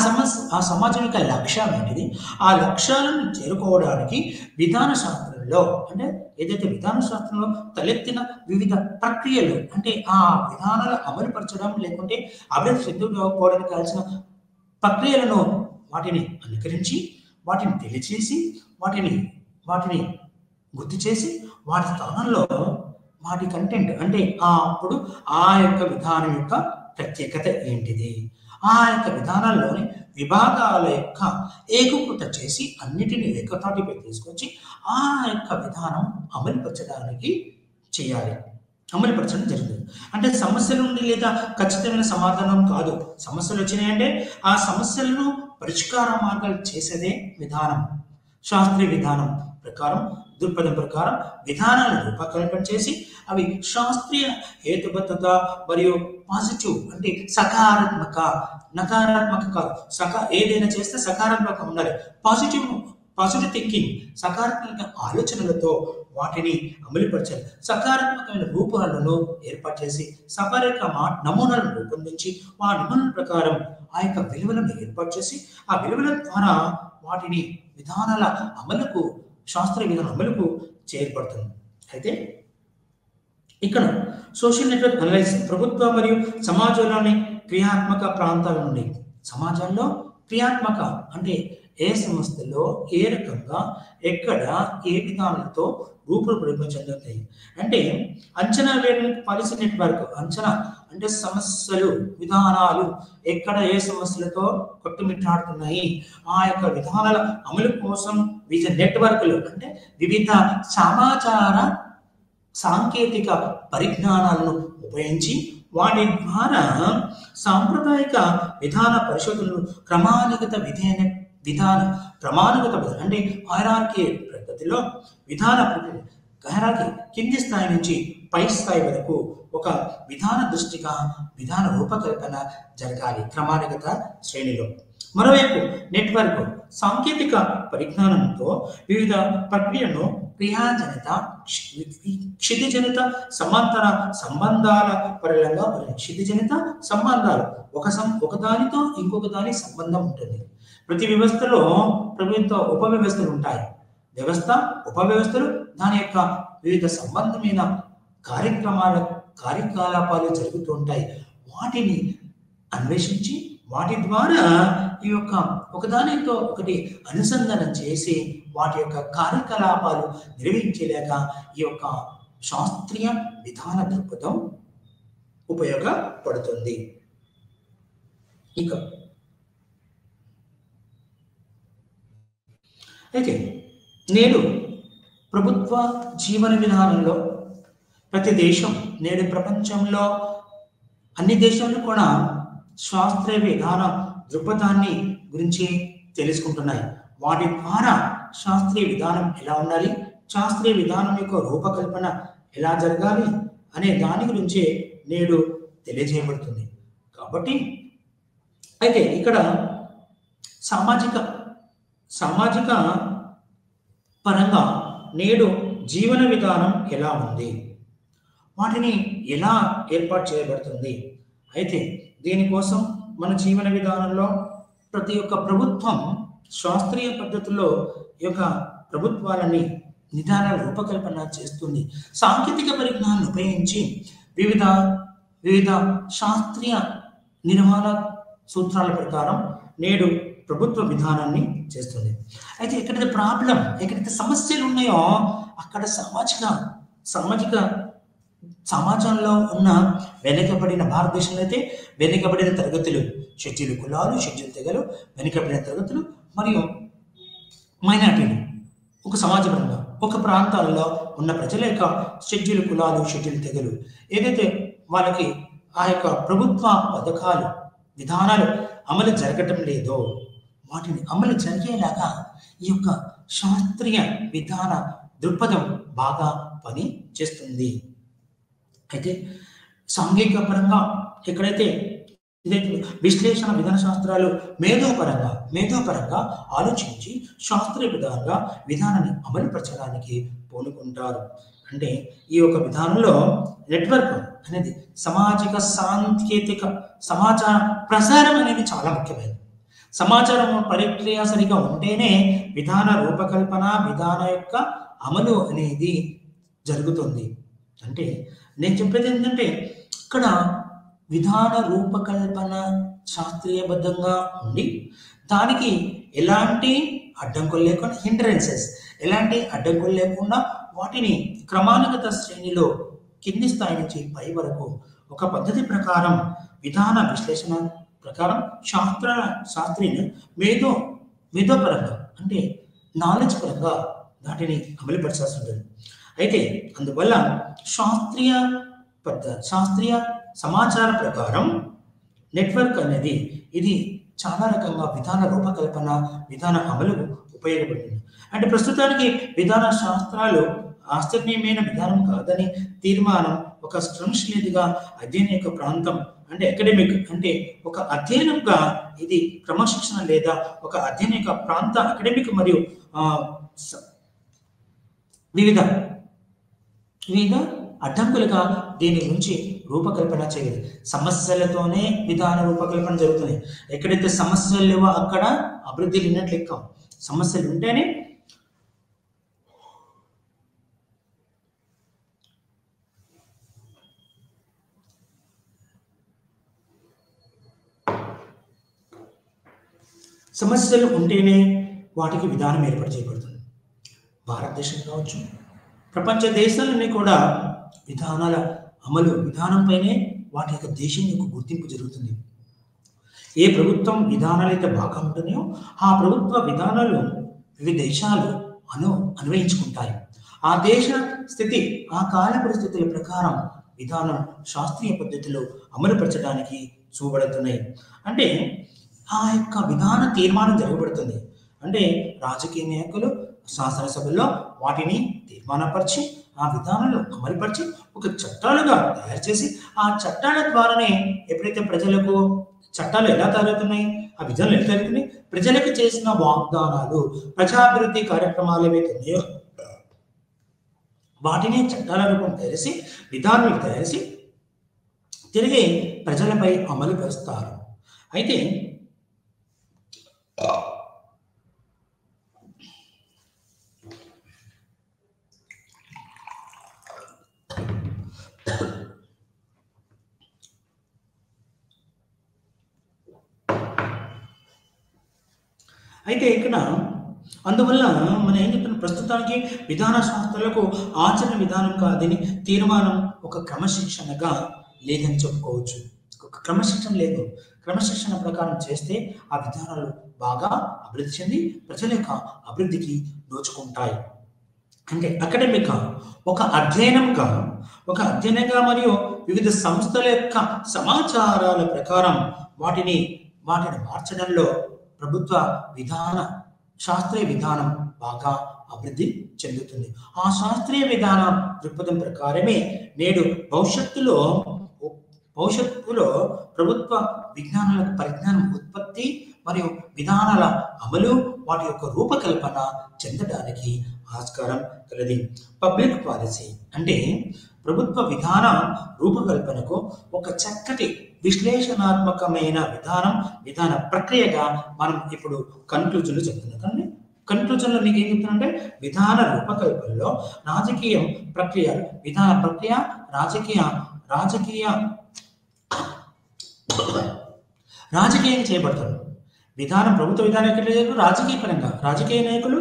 సమాజం యొక్క లక్ష్యం ఏంటిది, ఆ లక్ష్యాలను చేరుకోవడానికి విధాన శాస్త్రంలో అంటే ఏదైతే విధాన శాస్త్రంలో తలెత్తిన వివిధ ప్రక్రియలు అంటే ఆ విధానాలు అమలుపరచడం లేకుంటే అభివృద్ధి చెందుకోవడానికి కావాల్సిన ప్రక్రియలను వాటిని అనుకరించి వాటిని తెలియచేసి వాటిని గుర్తు చేసి వాటి స్థానంలో వాటి కంటెంట్ అంటే అప్పుడు ఆ యొక్క విధానం యొక్క ప్రత్యేకత ఏంటిది, ఆ యొక్క విధానాల్లోని విభాగాల యొక్క ఏకీకృత చేసి అన్నిటిని ఏకతాటిపై తీసుకొచ్చి ఆ యొక్క విధానం అమలుపరచడం జరుగుతుంది. అంటే సమస్యల నుండి లేదా ఖచ్చితమైన సమాధానం కాదు. సమస్యలు వచ్చినాయంటే ఆ సమస్యలను పరిష్కార మార్గాలు చేసేదే విధానం. శాస్త్రీయ విధానం ప్రకారం దృక్పథం ప్రకారం విధానాలను రూపకల్పన చేసి అవి శాస్త్రీయ హేతుబద్ధత మరియు పాజిటివ్ అంటే నకారాత్మక కాదు. ఏదైనా చేస్తే సకారాత్మకంగా ఉండాలి. పాజిటివ్ థింకింగ్ సకారాత్మక ఆలోచనలతో వాటిని అమలుపరచాలి. సకారాత్మకమైన రూపాలను ఏర్పాటు చేసి సకారాత్మక నమూనాలను రూపొందించి ఆ నమూనాల ప్రకారం ఆ యొక్క విలువలను ఏర్పాటు చేసి ఆ విలువల ద్వారా వాటిని విధానాల అమలుకు శాస్త్రీయ విధానం అమలుకు చేర్పడుతుంది. అయితే ఇక్కడ సోషల్ నెట్వర్క్ అనలైజింగ్ ప్రభుత్వ మరియు సమాజంలోని క్రియాత్మక ప్రాంతాల నుండి, సమాజంలో క్రియాత్మక అంటే ఏ సంస్థలో ఏ రకంగా ఎక్కడ ఏ విధానాలతో రూపురేఖలు చెందుతాయి అంటే అంచనా వేయడానికి పాలసీ నెట్వర్క్. అంచనా అంటే సమస్యలు విధానాలు ఎక్కడ ఏ సమస్యలతో కొట్టుమిట్టాడుతున్నాయి, ఆ యొక్క విధానాల అమలు కోసం వివిధ నెట్వర్క్లు అంటే వివిధ సమాచార సాంకేతిక పరిజ్ఞానాలను ఉపయోగించి వాటి ద్వారా సాంప్రదాయిక విధాన పరిశోధనలు ప్రమాణికత అంటే హైరార్కీ పద్ధతిలో విధాన హైరార్కీ కింది స్థాయి నుంచి పై స్థాయి వరకు ఒక విధాన దృష్టిగా విధాన రూపకల్పన జరగాలి క్రమానుగత శ్రేణిలో. మరోవైపు నెట్వర్క్ సాంకేతిక పరిజ్ఞానంతో వివిధ ప్రక్రియలను క్రియాజనిత క్షితిజనిత సమాంతర సంబంధాల పరంగా క్షితిజనిత సంబంధాలు ఒకదానితో ఇంకొక దాని సంబంధం ఉంటుంది. ప్రతి వ్యవస్థలో ప్రభుత్వ ఉపవ్యవస్థలు ఉంటాయి. వ్యవస్థ ఉపవ్యవస్థలు దాని యొక్క వివిధ సంబంధమైన కార్యకలాపాలు జరుగుతూ ఉంటాయి. వాటిని అన్వేషించి వాటి ద్వారా ఈ యొక్క ఒకదానితో ఒకటి అనుసంధానం చేసి వాటి యొక్క కార్యకలాపాలు నిర్వహించలేక ఈ యొక్క శాస్త్రీయ విధాన దృక్పథం ఉపయోగపడుతుంది. ఇక అయితే నేడు ప్రభుత్వ జీవన విధానంలో ప్రతి దేశం నేడు ప్రపంచంలో అన్ని దేశాలు కూడా శాస్త్రీయ విధాన దృక్పథాన్ని గురించి తెలుసుకుంటున్నాయి. వాటి ద్వారా శాస్త్రీయ విధానం ఎలా ఉండాలి, శాస్త్రీయ విధానం యొక్క రూపకల్పన ఎలా జరగాలి అనే దాని గురించి నేడు తెలియజేయబడుతుంది. కాబట్టి అయితే ఇక్కడ సామాజిక పరంగా నేడు జీవన విధానం ఎలా ఉంది, వాటిని ఎలా ఏర్పాటు చేయబడుతుంది. అయితే దీనికోసం మన జీవన విధానంలో ప్రతి ఒక్క ప్రభుత్వం శాస్త్రీయ పద్ధతుల్లో ఈ యొక్క ప్రభుత్వాలని నిదాన రూపకల్పన చేస్తుంది. సాంకేతిక పరిజ్ఞానాన్ని ఉపయోగించి వివిధ శాస్త్రీయ నిర్వహణ సూత్రాల ప్రకారం నేడు ప్రభుత్వ విధానాన్ని చేస్తుంది. అయితే ఎక్కడైతే ప్రాబ్లం, ఎక్కడైతే సమస్యలు ఉన్నాయో అక్కడ సమాజంలో ఉన్న వెనుకబడిన భారతదేశంలో అయితే వెనుకబడిన తరగతులు, షెడ్యూల్ కులాలు, షెడ్యూల్ తెగలు, వెనుకబడిన తరగతులు మరియు మైనార్టీలు ఒక సమాజపరంగా ఒక ప్రాంతాల్లో ఉన్న ప్రజల యొక్క షెడ్యూల్ కులాలు, షెడ్యూల్ తెగలు ఏదైతే వాళ్ళకి ఆ యొక్క ప్రభుత్వ పథకాలు విధానాలు అమలు జరగటం లేదో వాటిని అమలు జరిగేలాగా ఈ యొక్క శాస్త్రీయ విధాన దృక్పథం బాగా పని చేస్తుంది. అయితే సాంఘిక పరంగా ఎక్కడైతే విశ్లేషణ విధాన శాస్త్రాలు మేధోపరంగా ఆలోచించి శాస్త్రీయ విధానాన్ని అమలుపరచడానికి పూనుకుంటారు. అంటే ఈ యొక్క విధానంలో నెట్వర్క్ అనేది సామాజిక సాంకేతిక సమాచార ప్రసారం అనేది చాలా ముఖ్యమైనది. సమాచారం ప్రక్రియ సరిగా ఉంటేనే విధాన రూపకల్పన విధాన యొక్క అమలు అనేది జరుగుతుంది. అంటే నేను చెప్పేది ఏంటంటే ఇక్కడ విధాన రూపకల్పన శాస్త్రీయబద్ధంగా ఉండి దానికి ఎలాంటి అడ్డంకులు లేకుండా ఎలాంటి అడ్డంకులు లేకుండా వాటిని క్రమానుగత శ్రేణిలో కింది స్థాయి నుంచి పై వరకు ఒక పద్ధతి ప్రకారం విధాన విశ్లేషణ ప్రకారం శాస్త్రీయ మేధోపరంగా అంటే నాలెడ్జ్ పరంగా వాటిని అమలుపరచాల్సి ఉంటుంది. అయితే అందువల్ల శాస్త్రీయ సమాచార ప్రకారం నెట్వర్క్ అనేది ఇది చాలా రకంగా విధాన రూపకల్పన విధాన అమలుకు ఉపయోగపడుతుంది. అంటే ప్రస్తుతానికి విధాన శాస్త్రాలు ఆశ్చర్యమైన విధానం కాదని తీర్మానం ఒక సంశ్లేషిగా అధ్యయన యొక్క ప్రాంతం అంటే అకాడమిక్ అంటే ఒక అధ్యయనంగా ఇది క్రమశిక్షణ లేదా ఒక అధ్యయన యొక్క ప్రాంత అకాడమిక్ మరియు వివిధ అడ్డంకులుగా దీని గురించి రూపకల్పన చేయలేదు. సమస్యలతోనే విధాన రూపకల్పన జరుగుతుంది. ఎక్కడైతే సమస్యలు లేవో అక్కడ అభివృద్ధి లేనట్లు లెక్క. సమస్యలు ఉంటేనే సమస్యలు ఉంటేనే వాటికి విధానం ఏర్పాటు చేయబడుతుంది. భారతదేశం కావచ్చు, ప్రపంచ దేశాలన్నీ కూడా విధానాల అమలు విధానంపైనే వాటి యొక్క దేశం యొక్క గుర్తింపు జరుగుతుంది. ఏ ప్రభుత్వం విధానాలు అయితే బాగా ఉంటున్నాయో ఆ ప్రభుత్వ విధానాలు వివిధ దేశాలు అన్వయించుకుంటాయి. ఆ దేశ స్థితి, ఆ కాల పరిస్థితుల ప్రకారం విధానం శాస్త్రీయ పద్ధతిలో అమలుపరచడానికి చూపబడుతున్నాయి. అంటే ఆ యొక్క విధాన తీర్మానం జరగబడుతుంది. అంటే రాజకీయ నాయకులు శాసనసభలో వాటిని తీర్మానపరిచి ఆ విధానాలు అమలుపరిచి ఒక చట్టాలుగా తయారు చేసి ఆ చట్టాల ద్వారానే ఎప్పుడైతే ప్రజలకు చట్టాలు ఎలా తయారవుతున్నాయి, ఆ విధానాలు ఎలా తయారవుతున్నాయి, ప్రజలకు చేసిన వాగ్దానాలు, ప్రజాభివృద్ధి కార్యక్రమాలు ఏవైతే ఉన్నాయో వాటిని చట్టాల రూపం తయారేసి విధానాలు తయారేసి తిరిగి ప్రజలపై అమలు పరుస్తారు. అయితే ఇక్కడ అందువల్ల మనం ఏం చెప్తున్నాం, ప్రస్తుతానికి విధాన శాస్త్రాలకు ఆచరణ విధానం కాదని తీర్మానం ఒక క్రమశిక్షణగా లేదని చెప్పుకోవచ్చు. ఒక క్రమశిక్షణ లేదు. క్రమశిక్షణ ప్రకారం చేస్తే ఆ విధానాలు బాగా అభివృద్ధి చెంది ప్రజల యొక్క అభివృద్ధికి దోచుకుంటాయి. అంటే అకాడమిక్ ఒక అధ్యయనంగా మరియు వివిధ సంస్థల యొక్క సమాచారాల ప్రకారం వాటిని మార్చడంలో ప్రభుత్వ శాస్త్రీయ విధానం బాగా అభివృద్ధి చెందుతుంది. ఆ శాస్త్రీయ విధాన దృక్పథం ప్రకారమే నేడు భవిష్యత్తులో ప్రభుత్వ విజ్ఞానాలకు పరిజ్ఞానం ఉత్పత్తి మరియు విధానాల అమలు వాటి యొక్క రూపకల్పన చెందడానికి ఆస్కారం కలది. పబ్లిక్ పాలసీ అంటే ప్రభుత్వ విధాన రూపకల్పనకు ఒక చక్కటి విశ్లేషణాత్మకమైన విధాన ప్రక్రియగా మనం ఇప్పుడు కన్క్లూజన్లు చెప్తున్నాం. కానీ కన్క్లూజన్లో మీకు ఏం చెప్తున్నానంటే విధాన రూపకల్పనలో రాజకీయ ప్రక్రియ, విధాన ప్రక్రియ, రాజకీయం చేయబడతారు. విధానం ప్రభుత్వ విధానం ఎక్కడ లేదు, రాజకీయ పరంగా రాజకీయ నాయకులు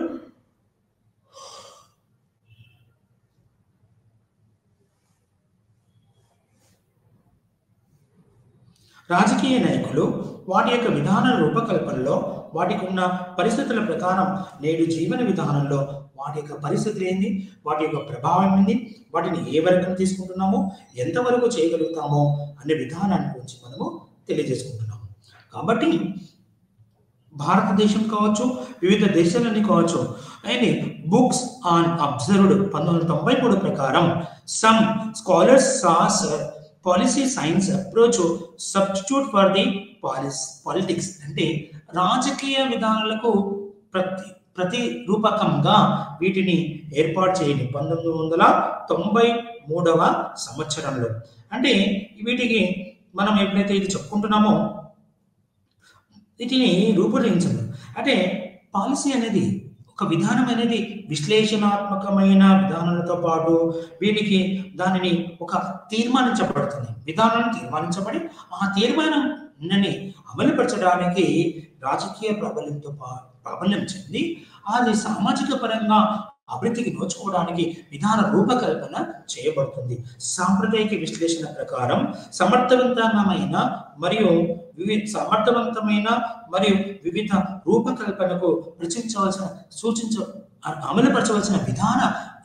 వాటి యొక్క విధాన రూపకల్పనలో వాటికి ఉన్న పరిస్థితుల ప్రకారం నేడు జీవన విధానంలో వాటి యొక్క పరిస్థితులు ఏంది, వాటి యొక్క ప్రభావం ఏంది, వాటిని ఏ వరకు తీసుకుంటున్నామో, ఎంతవరకు చేయగలుగుతామో అనే విధానాన్ని గురించి మనము తెలియజేసుకుంటున్నాము. కాబట్టి భారతదేశం కావచ్చు, వివిధ దేశాలన్నీ కావచ్చు, అండ్ బుక్స్ ఆన్ అబ్జర్వ్డ్ 1993 ప్రకారం some scholars sauce policy science approach substitute for the politics అంటే రాజకీయ విధానాలకు ప్రతిరూపకంగా వీటిని ఏర్పాటు చేయండి 1993 సంవత్సరంలో. అంటే వీటికి మనం ఎప్పుడైతే ఇది చెప్పుకుంటున్నామో వీటిని రూపొందించదు. అంటే పాలసీ అనేది ఒక విధానం అనేది విశ్లేషణాత్మకమైన విధానాలతో పాటు వీటికి దానిని ఒక తీర్మానించబడుతుంది. విధానాన్ని తీర్మానించబడి ఆ తీర్మానాన్ని అమలుపరచడానికి రాజకీయ ప్రాబల్యం చెంది అది సామాజిక పరంగా అభివృద్ధికి నోచుకోవడానికి విధాన రూపకల్పన చేయబడుతుంది. సాంప్రదాయిక విశ్లేషణ ప్రకారం సమర్థవంతమైన మరియు వివిధ రూపకల్పనకు అమలుపరచవలసిన విధాన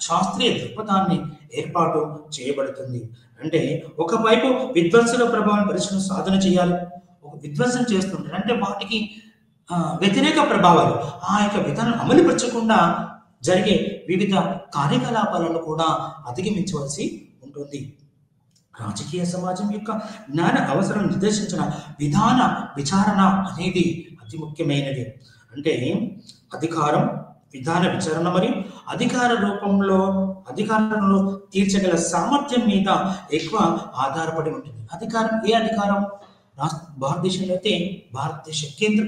శాస్త్రీయ దృక్పథాన్ని ఏర్పాటు చేయబడుతుంది. అంటే ఒకవైపు విధ్వంసుల ప్రభావం పరిశ్రమ సాధన చేయాలి, ఒక విధ్వంసం చేస్తుంటారు అంటే వాటికి వ్యతిరేక ప్రభావాలు ఆ యొక్క విధానం అమలుపరచకుండా జరిగే వివిధ కార్యకలాపాలను కూడా అధిగమించవలసి ఉంటుంది. రాజకీయ సమాజం యొక్క జ్ఞాన అవసరం నిర్దేశించిన విధాన విచారణ అనేది అతి ముఖ్యమైనది. అంటే అధికారం, విధాన విచారణ మరియు అధికారంలో తీర్చగల సామర్థ్యం మీద ఎక్కువ ఆధారపడి ఉంటుంది. ఏ అధికారం? భారతదేశంలో అయితే భారతదేశ కేంద్ర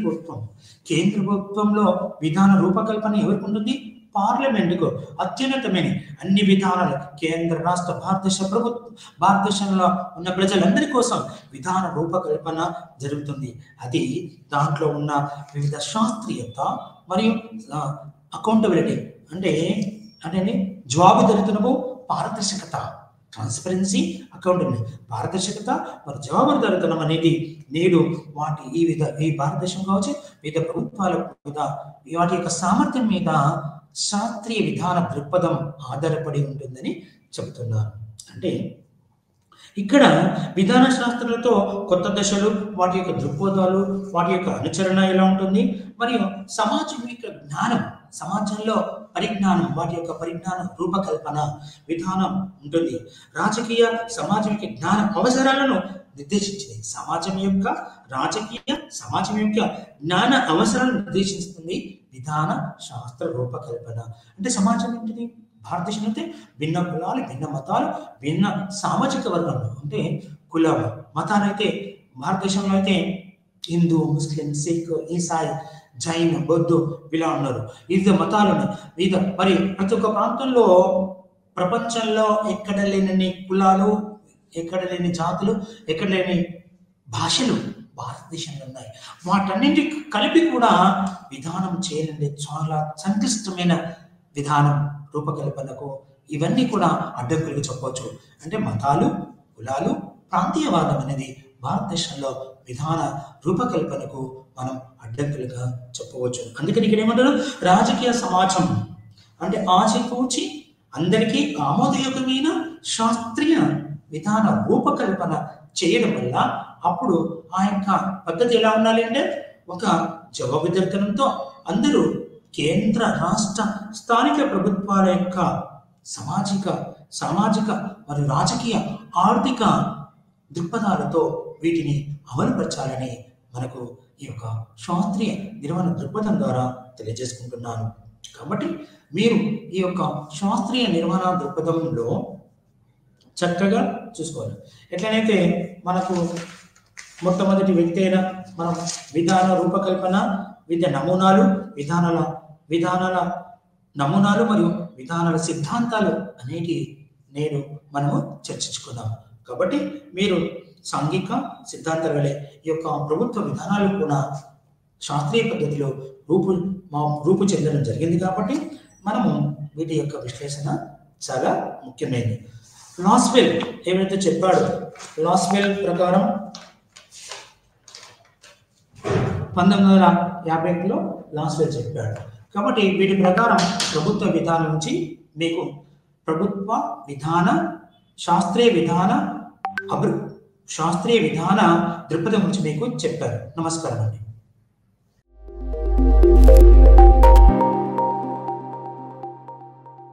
ప్రభుత్వంలో విధాన రూపకల్పన ఎవరికి ఉంటుంది? పార్లమెంటుకు అత్యున్నతమైన అన్ని విధానాలు కేంద్ర రాష్ట్ర భారతదేశంలో ఉన్న ప్రజలందరి కోసం విధాన రూపకల్పన జరుగుతుంది. అది దాంట్లో ఉన్న వివిధ శాస్త్రీయత మరియు అకౌంటబిలిటీ అంటే జవాబుదారీతనము, పారదర్శకత, ట్రాన్స్పరెన్సీ, అకౌంటబిలిటీ, పారదర్శకత మరి జవాబుదారీతనం అనేది నేడు ఈ భారతదేశం కావచ్చు వివిధ ప్రభుత్వాల మీద వాటి యొక్క సామర్థ్యం మీద శాస్త్రీయ విధాన దృక్పథం ఆధారపడి ఉంటుందని చెబుతున్నారు. అంటే ఇక్కడ విధాన శాస్త్రాలతో కొత్త దశలు, వాటి యొక్క దృక్పథాలు, వాటి యొక్క అనుచరణ ఎలా ఉంటుంది, మరియు సమాజం యొక్క జ్ఞానం, సమాజంలో పరిజ్ఞానం, వాటి యొక్క పరిజ్ఞానం రూపకల్పన విధానం ఉంటుంది. రాజకీయ సమాజం యొక్క జ్ఞాన అవసరాలను నిర్దేశించింది. సమాజం యొక్క జ్ఞాన అవసరాలను నిర్దేశిస్తుంది విధాన శాస్త్ర రూపకల్పన. అంటే సమాజం ఏంటిది? భారతదేశం అయితే భిన్న కులాలు, భిన్న మతాలు, భిన్న సామాజిక వర్గాలు, అంటే కుల మతాలు అయితే భారతదేశంలో అయితే హిందూ, ముస్లిం, సిక్, ఈసాయి, జైన్, బౌద్ధు ఇలా ఉన్నారు. వివిధ మతాలు ఉన్నాయి. మరి ప్రతి ఒక్క ప్రాంతంలో ప్రపంచంలో ఎక్కడ లేని కులాలు, ఎక్కడ లేని జాతులు, ఎక్కడ లేని భాషలు భారతదేశంలో ఉన్నాయి. వాటన్నింటి కలిపి కూడా విధానం చేయాలంటే చాలా సంక్లిష్టమైన విధానం రూపకల్పనకు ఇవన్నీ కూడా అడ్డంకులుగా చెప్పవచ్చు. అంటే మతాలు, కులాలు, ప్రాంతీయవాదం అనేది భారతదేశంలో విధాన రూపకల్పనకు మనం అడ్డంకులుగా చెప్పవచ్చు. అందుకని ఇక్కడ ఏమంటారు? రాజకీయ సమాజం అంటే ఆచితూచి అందరికీ ఆమోదయోగ్యమైన శాస్త్రీయ విధాన రూపకల్పన చేయడం వల్ల అప్పుడు ఆ యొక్క పద్ధతి ఎలా ఉండాలి అంటే ఒక జవాబుదారీతనంతో అందరూ కేంద్ర, రాష్ట్ర, స్థానిక ప్రభుత్వాల యొక్క సామాజిక మరియు రాజకీయ, ఆర్థిక దృక్పథాలతో వీటిని అమలుపరచాలని మనకు ఈ యొక్క శాస్త్రీయ నిర్వహణ దృక్పథం ద్వారా తెలియజేసుకుంటున్నాను. కాబట్టి మీరు ఈ యొక్క శాస్త్రీయ నిర్వహణ దృక్పథంలో చక్కగా చూసుకోవాలి. ఎట్లనైతే మనకు మొట్టమొదటి వ్యక్తి అయినా మనం విధాన రూపకల్పన, విధానాల నమూనాలు మరియు విధానాల సిద్ధాంతాలు అనేటి మనము చర్చించుకున్నాం. కాబట్టి మీరు సాంఘిక సిద్ధాంతాల వలె ఈ యొక్క ప్రభుత్వ విధానాలు కూడా శాస్త్రీయ పద్ధతిలో రూపు చెందడం జరిగింది. కాబట్టి మనము వీటి యొక్క విశ్లేషణ చాలా ముఖ్యమైనది. లాస్వెల్ ఏమైతే చెప్పాడో, లాస్వెల్ ప్రకారం 1951లో లాస్వెల్ చెప్పాడు. కాబట్టి వీటి ప్రకారం ప్రభుత్వ విధానం నుంచి మీకు శాస్త్రీయ విధాన దృక్పథం నుంచి మీకు చెప్పారు. నమస్కారం అండి.